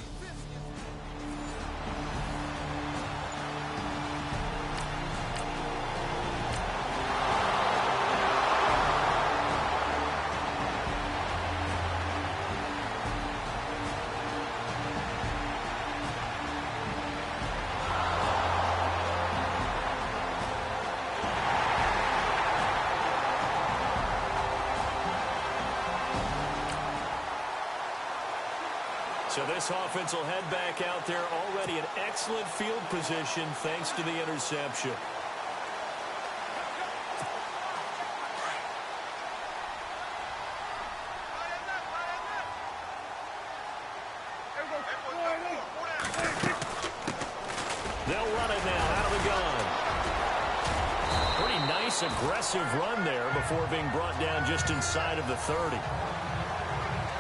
S2: So this offense will head back out there, already in excellent field position thanks to the interception. They'll run it now out of the gun. Pretty nice, aggressive run there before being brought down just inside of the 30.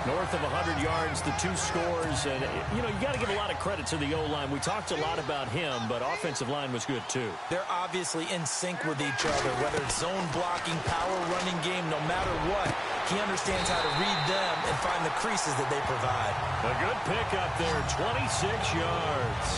S2: North of 100 yards, the 2 scores. And, you know, you got to give a lot of credit to the O-line. We talked a lot about him, but offensive line was good, too.
S3: They're obviously in sync with each other, whether it's zone blocking, power running game, no matter what. He understands how to read them and find the creases that they provide.
S2: A good pickup there, 26 yards.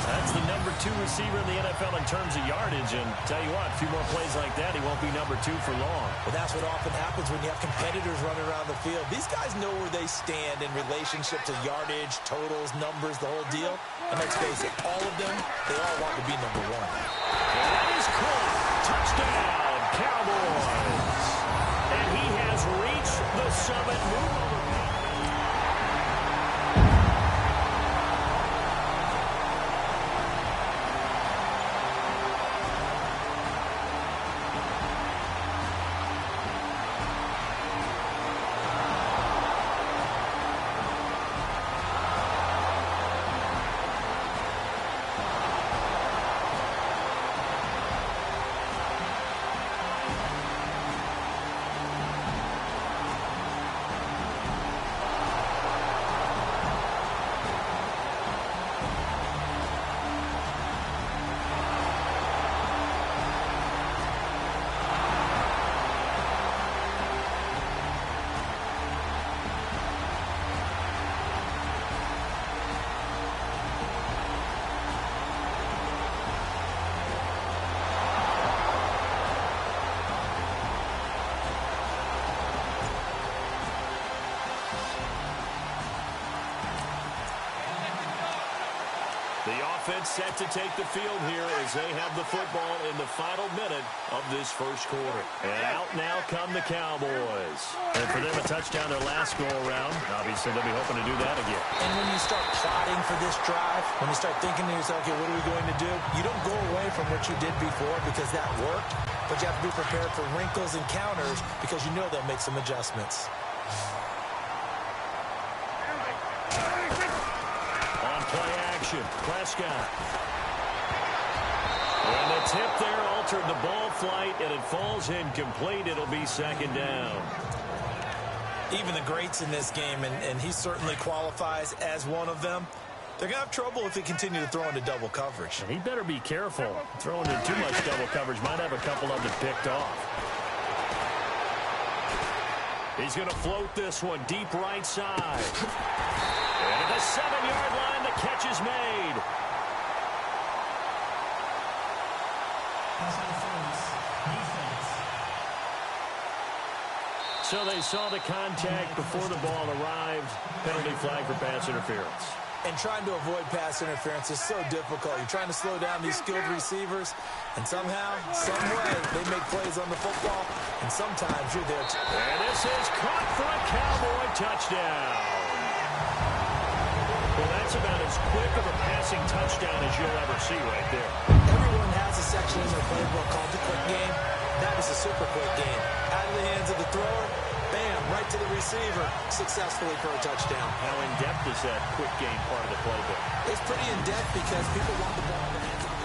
S2: That's the number 2 receiver in the NFL in terms of yardage. And tell you what, a few more plays like that, he won't be number 2 for long.
S3: Well, that's what often happens when you have competitors running around the field. These guys know where they stand in relationship to yardage, totals, numbers, the whole deal. And let's face it, all of them, they all want to be number 1.
S2: That is caught. Touchdown, Cowboys. And he has reached the summit. Move over. The offense set to take the field here as they have the football in the final minute of this first quarter. And out now come the Cowboys. And for them, a touchdown their last go-around. Obviously, they'll be hoping to do that again.
S3: And when you start plotting for this drive, when you start thinking to yourself, okay, what are we going to do? You don't go away from what you did before because that worked. But you have to be prepared for wrinkles and counters because you know they'll make some adjustments.
S2: Play action. Prescott. And the tip there altered the ball flight, and it falls incomplete. It'll be second down.
S3: Even the greats in this game, and he certainly qualifies as one of them, they're going to have trouble if they continue to throw into double coverage.
S2: And he better be careful. Throwing in too much double coverage might have a couple of them picked off. He's going to float this one deep right side. And at the 7-yard line, the catch is made. So they saw the contact before the ball arrived. Penalty flag for pass interference.
S3: And trying to avoid pass interference is so difficult. You're trying to slow down these skilled receivers, and somehow, some way, they make plays on the football, and sometimes you're there too.
S2: And this is caught for a Cowboy touchdown. Well, that's about as quick of a passing touchdown as you'll ever see right there.
S3: Everyone has a section in their playbook called the quick game. That is a super quick game. Out of the hands of the thrower, bam, right to the receiver, successfully for a touchdown.
S2: How in-depth is that quick game part of the playbook?
S3: It's pretty in-depth because people want the ball in the hands of the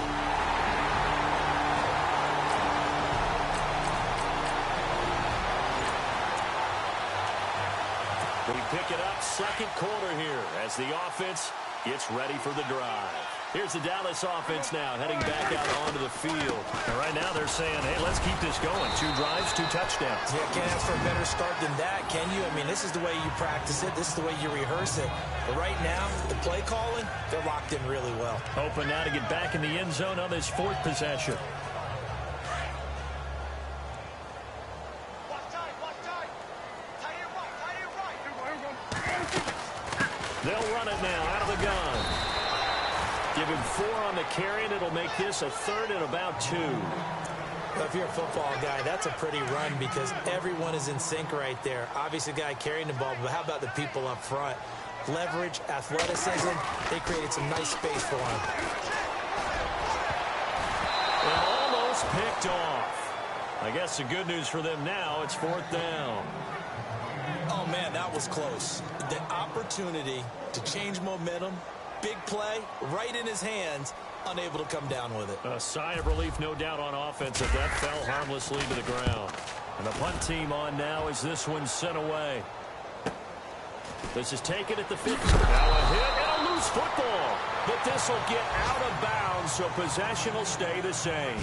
S2: We pick it up second quarter here as the offense gets ready for the drive. Here's the Dallas offense now, heading back out onto the field.
S6: And right now they're saying, hey, let's keep this going. 2 drives, 2 touchdowns.
S3: Yeah, can't ask for a better start than that, can you? I mean, this is the way you practice it. This is the way you rehearse it. But right now, the play calling, they're locked in really well.
S2: Hoping now to get back in the end zone on this 4th possession. They'll run it now out of the gun. Give him 4 on the carry, and it'll make this a 3rd and about 2.
S3: Well, if you're a football guy, that's a pretty run because everyone is in sync right there. Obviously, the guy carrying the ball, but how about the people up front? Leverage, athleticism, they created some nice space for him.
S2: And almost picked off. I guess the good news for them now, it's 4th down.
S3: Oh, man, that was close. The opportunity to change momentum, big play, right in his hands, unable to come down with it.
S2: A sigh of relief, no doubt, on offense as that fell harmlessly to the ground. And the punt team on now as this one's sent away. This is taken at the 50. Now a hit and a loose football. But this will get out of bounds, so possession will stay the same.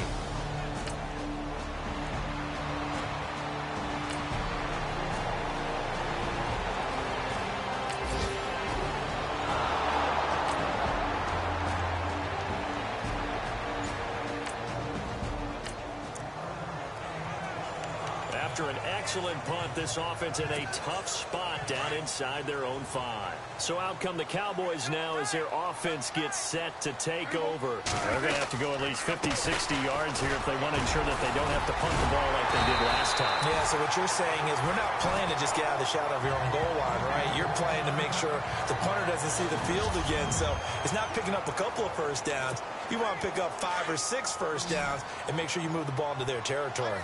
S2: After an excellent punt, this offense in a tough spot down inside their own 5. So out come the Cowboys now as their offense gets set to take over.
S6: They're going to have to go at least 50, 60 yards here if they want to ensure that they don't have to punt the ball like they did last time.
S3: Yeah, so what you're saying is we're not playing to just get out of the shadow of your own goal line, right? You're playing to make sure the punter doesn't see the field again. So it's not picking up a couple of first downs. You want to pick up 5 or 6 first downs and make sure you move the ball into their territory.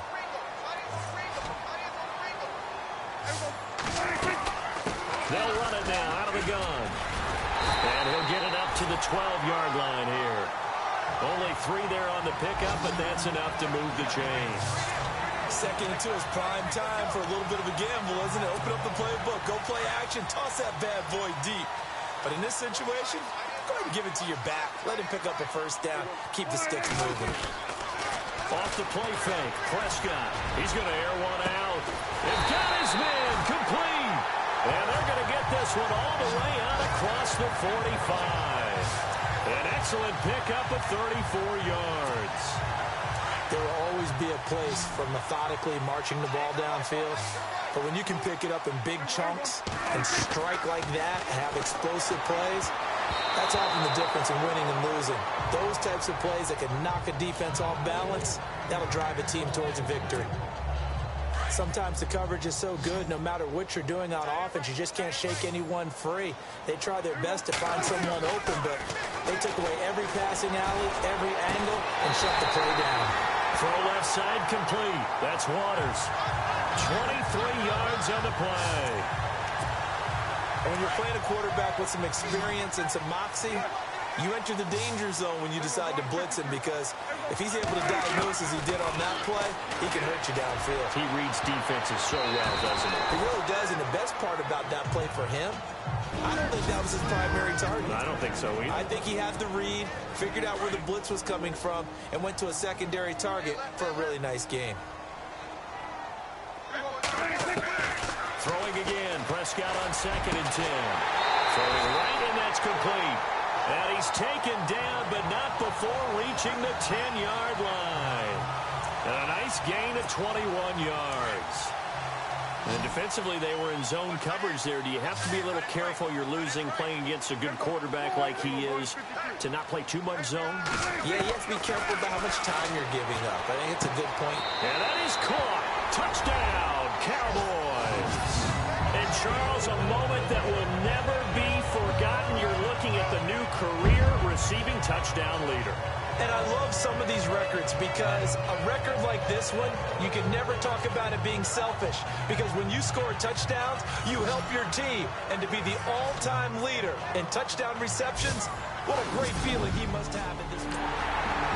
S2: They'll run it now out of the gun. And he'll get it up to the 12-yard line here. Only 3 there on the pickup, but that's enough to move the chains.
S3: 2nd and 2 is prime time for a little bit of a gamble, isn't it? Open up the playbook, go play action, toss that bad boy deep. But in this situation, go ahead and give it to your back. Let him pick up a first down. Keep the sticks moving.
S2: Off the play fake, Prescott. He's going to air one out. They've got his man complete. And they're going to get this one all the way out across the 45. An excellent pickup of 34 yards.
S3: There will always be a place for methodically marching the ball downfield. But when you can pick it up in big chunks and strike like that, have explosive plays, that's often the difference in winning and losing. Those types of plays that can knock a defense off balance, that'll drive a team towards a victory. Sometimes the coverage is so good, no matter what you're doing on offense, you just can't shake anyone free. They try their best to find someone open, but they took away every passing alley, every angle, and shut the play down.
S2: Throw left side complete. That's Waters. 23 yards on the play.
S3: And when you're playing a quarterback with some experience and some moxie, you enter the danger zone when you decide to blitz him, because if he's able to diagnose as he did on that play, he can hurt you downfield.
S2: He reads defenses so well, doesn't he?
S3: He really does, and the best part about that play for him, I don't think that was his primary target.
S6: I don't think so either.
S3: I think he had the read, figured out where the blitz was coming from, and went to a secondary target for a really nice game.
S2: Throwing again, Prescott on 2nd and 10. Throwing right, and that's complete. And he's taken down, but not before reaching the 10-yard line. And a nice gain of 21 yards. And defensively, they were in zone coverage there. Do you have to be a little careful you're losing playing against a good quarterback like he is to not play too much zone?
S3: Yeah, you have to be careful about how much time you're giving up. I think it's a good point.
S2: And that is caught. Touchdown, Cowboys. And Charles, a moment that will never be forgotten. You're looking at the new career receiving touchdown leader.
S3: And I love some of these records because a record like this one, you can never talk about it being selfish, because when you score touchdowns, you help your team. And to be the all-time leader in touchdown receptions, what a great feeling he must have in this moment.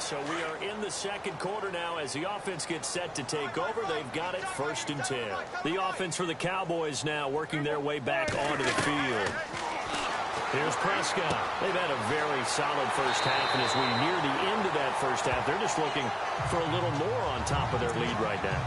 S2: So we are in the second quarter now as the offense gets set to take over. They've got it 1st and 10. The offense for the Cowboys now working their way back onto the field. Here's Prescott. They've had a very solid first half, and as we near the end of that first half, they're just looking for a little more on top of their lead right now.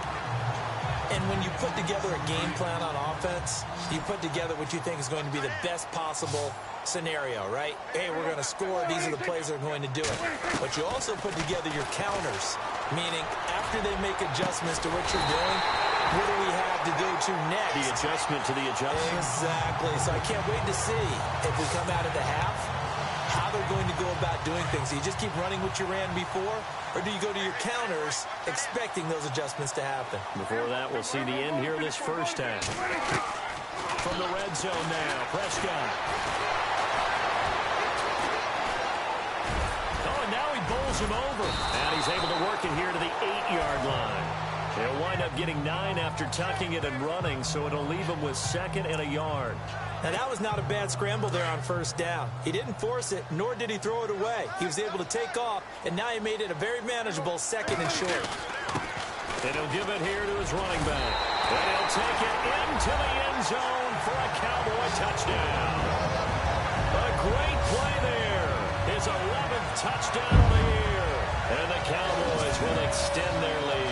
S3: And when you put together a game plan on offense, you put together what you think is going to be the best possible scenario, right? Hey, we're going to score. These are the plays that are going to do it. But you also put together your counters, meaning after they make adjustments to what you're doing, what do we have to go to next?
S2: The adjustment to the adjustment.
S3: Exactly. So I can't wait to see if we come out of the half, how they're going to go about doing things. Do you just keep running what you ran before, or do you go to your counters expecting those adjustments to happen?
S2: Before that, we'll see the end here this first half. From the red zone now, Prescott. Oh, and now he bowls him over. And he's able to work it here to the 8-yard line. He'll wind up getting 9 after tucking it and running, so it'll leave him with 2nd and a yard.
S3: Now, that was not a bad scramble there on first down. He didn't force it, nor did he throw it away. He was able to take off, and now he made it a very manageable 2nd and short.
S2: And he'll give it here to his running back. And he'll take it into the end zone for a Cowboy touchdown. A great play there. His 11th touchdown of the year. And the Cowboys will extend their lead.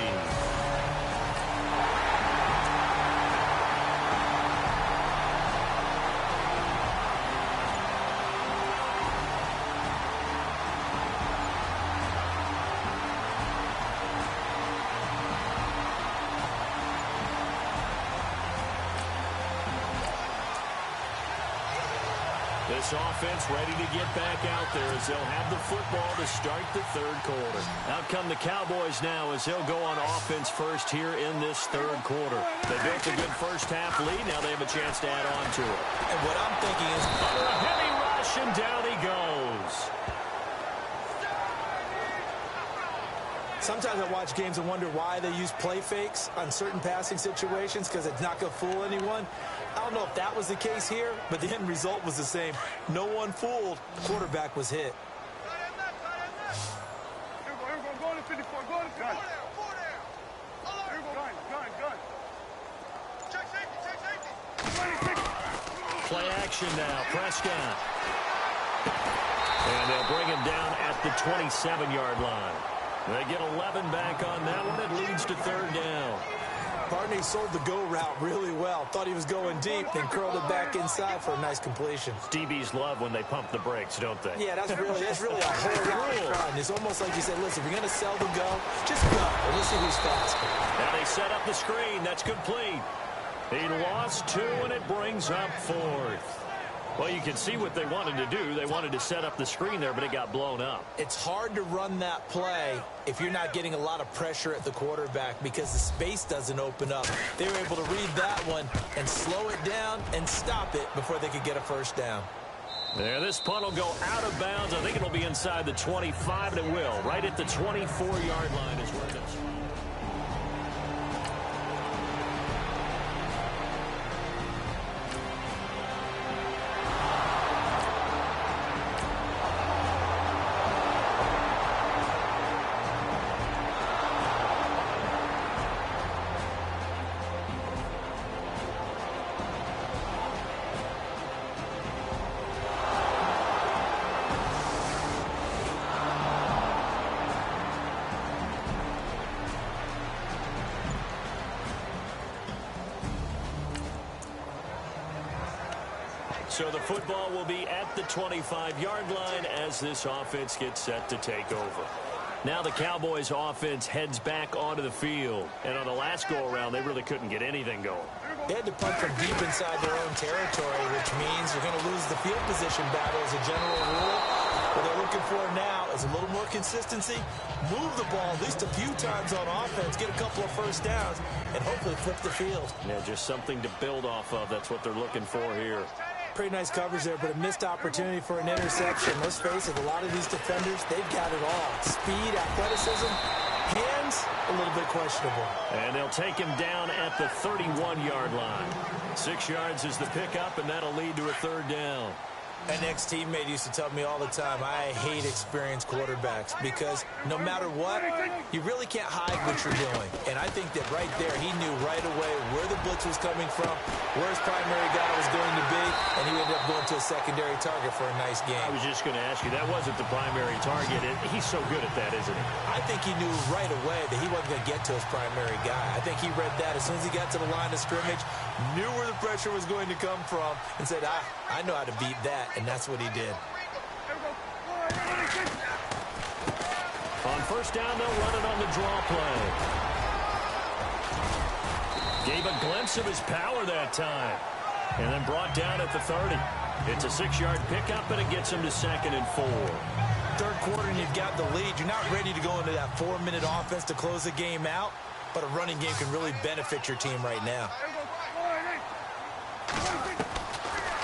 S2: This offense ready to get back out there as they'll have the football to start the third quarter. Out come the Cowboys now as they'll go on offense first here in this third quarter. They built a good first half lead. Now they have a chance to add on to it.
S3: And what I'm thinking is,
S2: under a heavy rush, and down he goes.
S3: sometimes I watch games and wonder why they use play fakes on certain passing situations because it's not going to fool anyone. I don't know if that was the case here, but the end result was the same. No one fooled. Quarterback was hit.
S2: Play action now. Prescott. And they'll bring him down at the 27-yard line. They get 11 back on that one. It leads to third down.
S3: Barney sold the go route really well. Thought he was going deep, then curled it back inside for a nice completion.
S2: DBs love when they pump the brakes, don't they?
S3: Yeah, that's really a whole lot of fun. It's almost like you said, listen, if you're going to sell the go, just go. And we'll see who's faster.
S2: Now they set up the screen. That's complete. He lost two, and it brings up fourth. Well, you can see what they wanted to do. They wanted to set up the screen there, but it got blown up.
S3: It's hard to run that play if you're not getting a lot of pressure at the quarterback because the space doesn't open up. They were able to read that one and slow it down and stop it before they could get a first down.
S2: There, this punt will go out of bounds. I think it'll be inside the 25, and it will. Right at the 24-yard line is where it is. So the football will be at the 25-yard line as this offense gets set to take over. Now the Cowboys offense heads back onto the field. And on the last go-around, they really couldn't get anything going.
S3: They had to punt from deep inside their own territory, which means you're going to lose the field position battle as a general rule. What they're looking for now is a little more consistency, move the ball at least a few times on offense, get a couple of first downs, and hopefully flip the field.
S2: Yeah, just something to build off of. That's what they're looking for here.
S3: Pretty nice coverage there, but a missed opportunity for an interception. Let's face it, a lot of these defenders, they've got it all. Speed, athleticism, hands, a little bit questionable.
S2: And they'll take him down at the 31-yard line. 6 yards is the pickup, and that'll lead to a third down.
S3: An ex-teammate used to tell me all the time, I hate experienced quarterbacks because no matter what, you really can't hide what you're doing. And I think that right there, he knew right away where the blitz was coming from, where his primary guy was going to be, and he ended up going to a secondary target for a nice game.
S6: I was just going to ask you, that wasn't the primary target. He's so good at that, isn't he?
S3: I think he knew right away that he wasn't going to get to his primary guy. I think he read that as soon as he got to the line of scrimmage, knew where the pressure was going to come from, and said, I know how to beat that, and that's what he did.
S2: On first down, they'll run it on the draw play. Gave a glimpse of his power that time, and then brought down at the 30. It's a 6-yard pickup, and it gets him to 2nd and 4.
S3: Third quarter, and you've got the lead. You're not ready to go into that 4-minute offense to close the game out, but a running game can really benefit your team right now.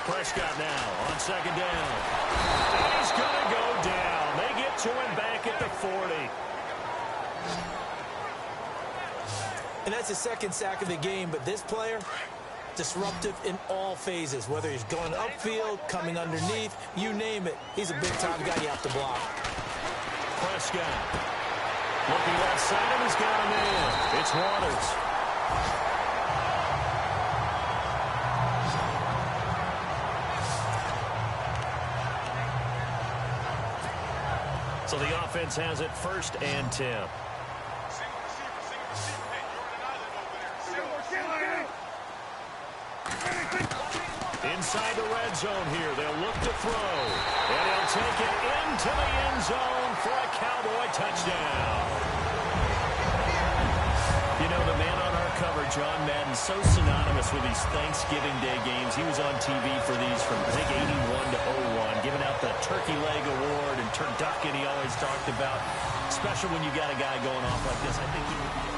S2: Prescott now on 2nd down. And he's going to go down. They get to him back at the 40.
S3: And that's the second sack of the game, but this player, disruptive in all phases, whether he's going upfield, coming underneath, you name it. He's a big-time guy you have to block.
S2: Prescott looking left side, and he's got him in. It's Waters. So the offense has it 1st and 10. Inside the red zone here. They'll look to throw. And he'll take it into the end zone for a Cowboy touchdown. You know, the man on our cover, John Madden, so synonymous with these Thanksgiving Day games. He was on TV for these from, I think, 81 to 01, giving out the Turkey Leg Award and turducken he always talked about. Especially when you got a guy going off like this. I think he would be...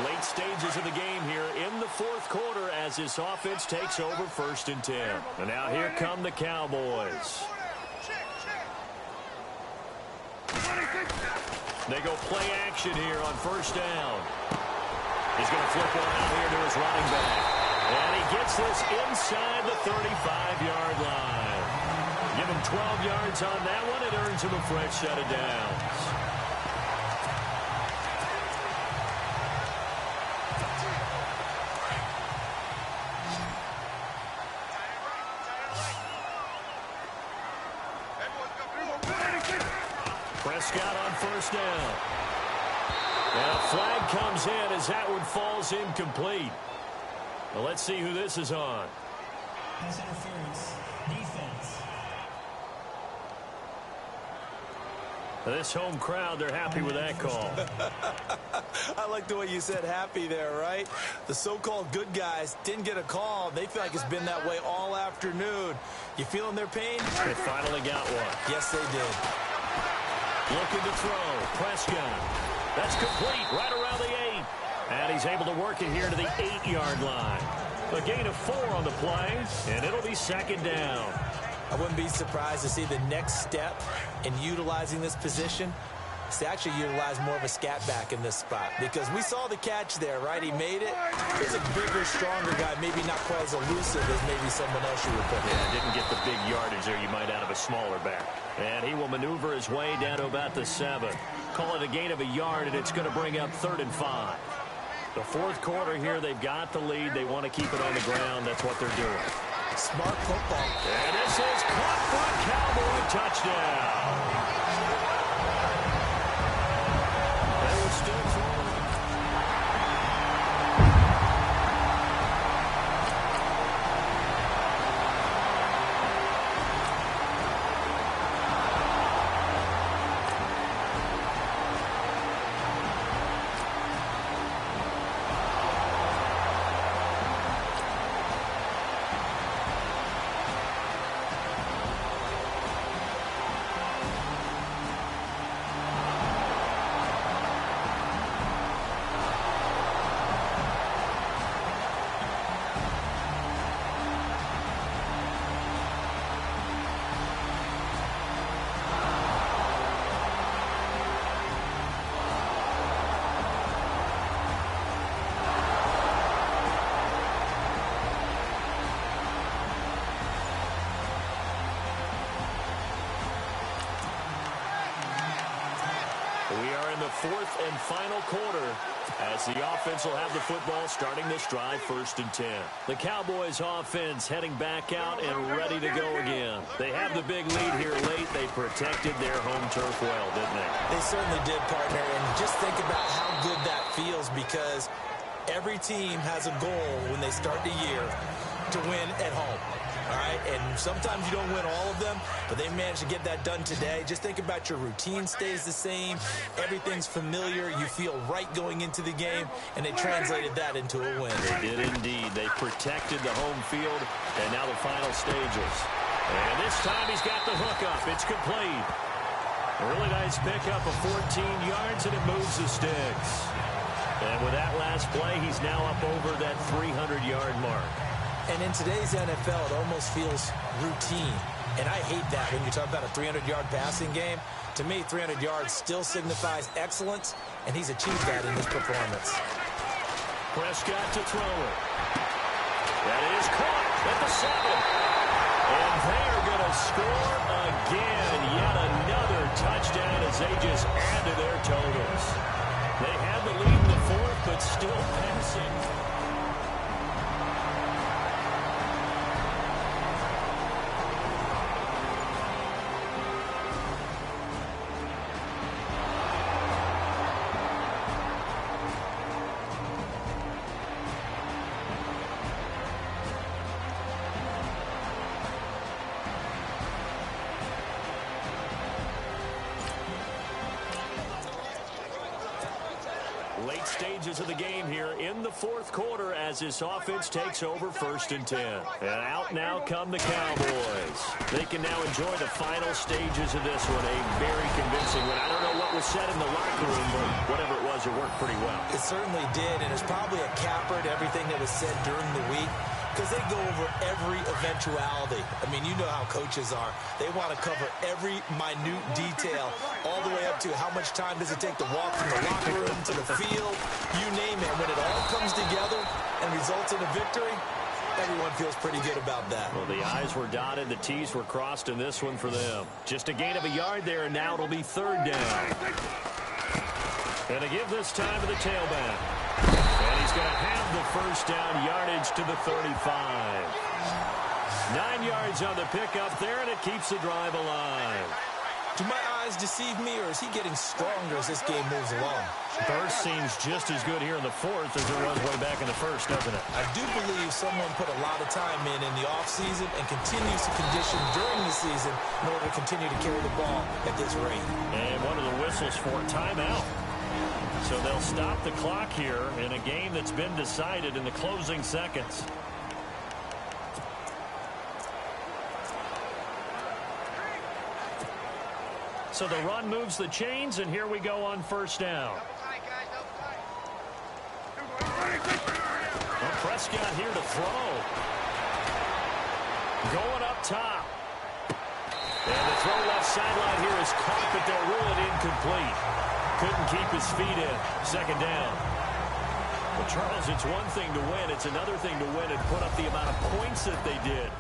S2: Late stages of the game here in the 4th quarter as this offense takes over 1st and 10. And now here come the Cowboys. They go play action here on 1st down. He's going to flip one out here to his running back. And he gets this inside the 35-yard line. Give him 12 yards on that one. It earns him a fresh set of downs. Prescott on 1st down. And a flag comes in as that one falls incomplete. Well, let's see who this is on.
S5: Pass interference. Defense.
S2: This home crowd, they're happy with that call.
S3: I like the way you said happy there, right? The so-called good guys didn't get a call. They feel like it's been that way all afternoon. You feeling their pain?
S2: They finally got one.
S3: Yes, they did.
S2: Looking to throw. Prescott. That's complete right around the 8. And he's able to work it here to the 8-yard line. A gain of 4 on the play, and it'll be 2nd down.
S3: I wouldn't be surprised to see the next step in utilizing this position is to actually utilize more of a scat back in this spot. Because we saw the catch there, right? He made it. He's a bigger, stronger guy, maybe not quite as elusive as maybe someone else you would put in.
S2: Yeah, didn't get the big yardage there you might out of a smaller back. And he will maneuver his way down to about the 7. Call it a gain of a yard, and it's going to bring up 3rd and 5. The 4th quarter here, they've got the lead. They want to keep it on the ground. That's what they're doing.
S3: Smart football.
S2: And this is caught for a Cowboy touchdown. We are in the fourth and final quarter as the offense will have the football starting this drive 1st and 10. The Cowboys offense heading back out and ready to go again. They have the big lead here late. They protected their home turf well, didn't they?
S3: They certainly did, partner. And just think about how good that feels, because every team has a goal when they start the year to win at home. All right, and sometimes you don't win all of them, but they managed to get that done today. Just think about your routine stays the same. Everything's familiar. You feel right going into the game, and they translated that into a win.
S2: They did indeed. They protected the home field, and now the final stages. And this time he's got the hook up. It's complete. A really nice pickup of 14 yards, and it moves the sticks. And with that last play, he's now up over that 300-yard mark.
S3: And in today's NFL, it almost feels routine. And I hate that when you talk about a 300-yard passing game. To me, 300 yards still signifies excellence, and he's achieved that in his performance.
S2: Prescott to throw it. That is caught at the 7. And they're going to score again. Yet another touchdown as they just add to their totals. They had the lead in the 4th, but still passing. Late stages of the game here in the 4th quarter as this offense takes over 1st and 10. And out now come the Cowboys. They can now enjoy the final stages of this one. A very convincing one. I don't know what was said in the locker room, but whatever it was, it worked pretty well.
S3: It certainly did, and it's probably a capper to everything that was said during the week, because they go over every eventuality. I mean, you know how coaches are. They want to cover every minute detail, all the way up to how much time does it take to walk from the locker room to the field, you name it. When it all comes together and results in a victory, everyone feels pretty good about that.
S2: Well, the I's were dotted, the T's were crossed in this one for them. Just a gain of a yard there, and now it'll be 3rd down. And to give this time to the tailback. And he's going to have the 1st down yardage to the 35. 9 yards on the pickup there, and it keeps the drive alive.
S3: Do my eyes deceive me, or is he getting stronger as this game moves along?
S2: Burst seems just as good here in the 4th as it was way back in the 1st, doesn't it?
S3: I do believe someone put a lot of time in the offseason and continues to condition during the season in order to continue to carry the ball at this rate.
S2: And one of the whistles for a timeout. So they'll stop the clock here in a game that's been decided in the closing seconds. So the run moves the chains, and here we go on 1st down. Well, Prescott here to throw. Going up top. And the throw left sideline here is caught, but they'll rule it incomplete. Couldn't keep his feet in. 2nd down. Well, Charles, it's one thing to win. It's another thing to win and put up the amount of points that they did.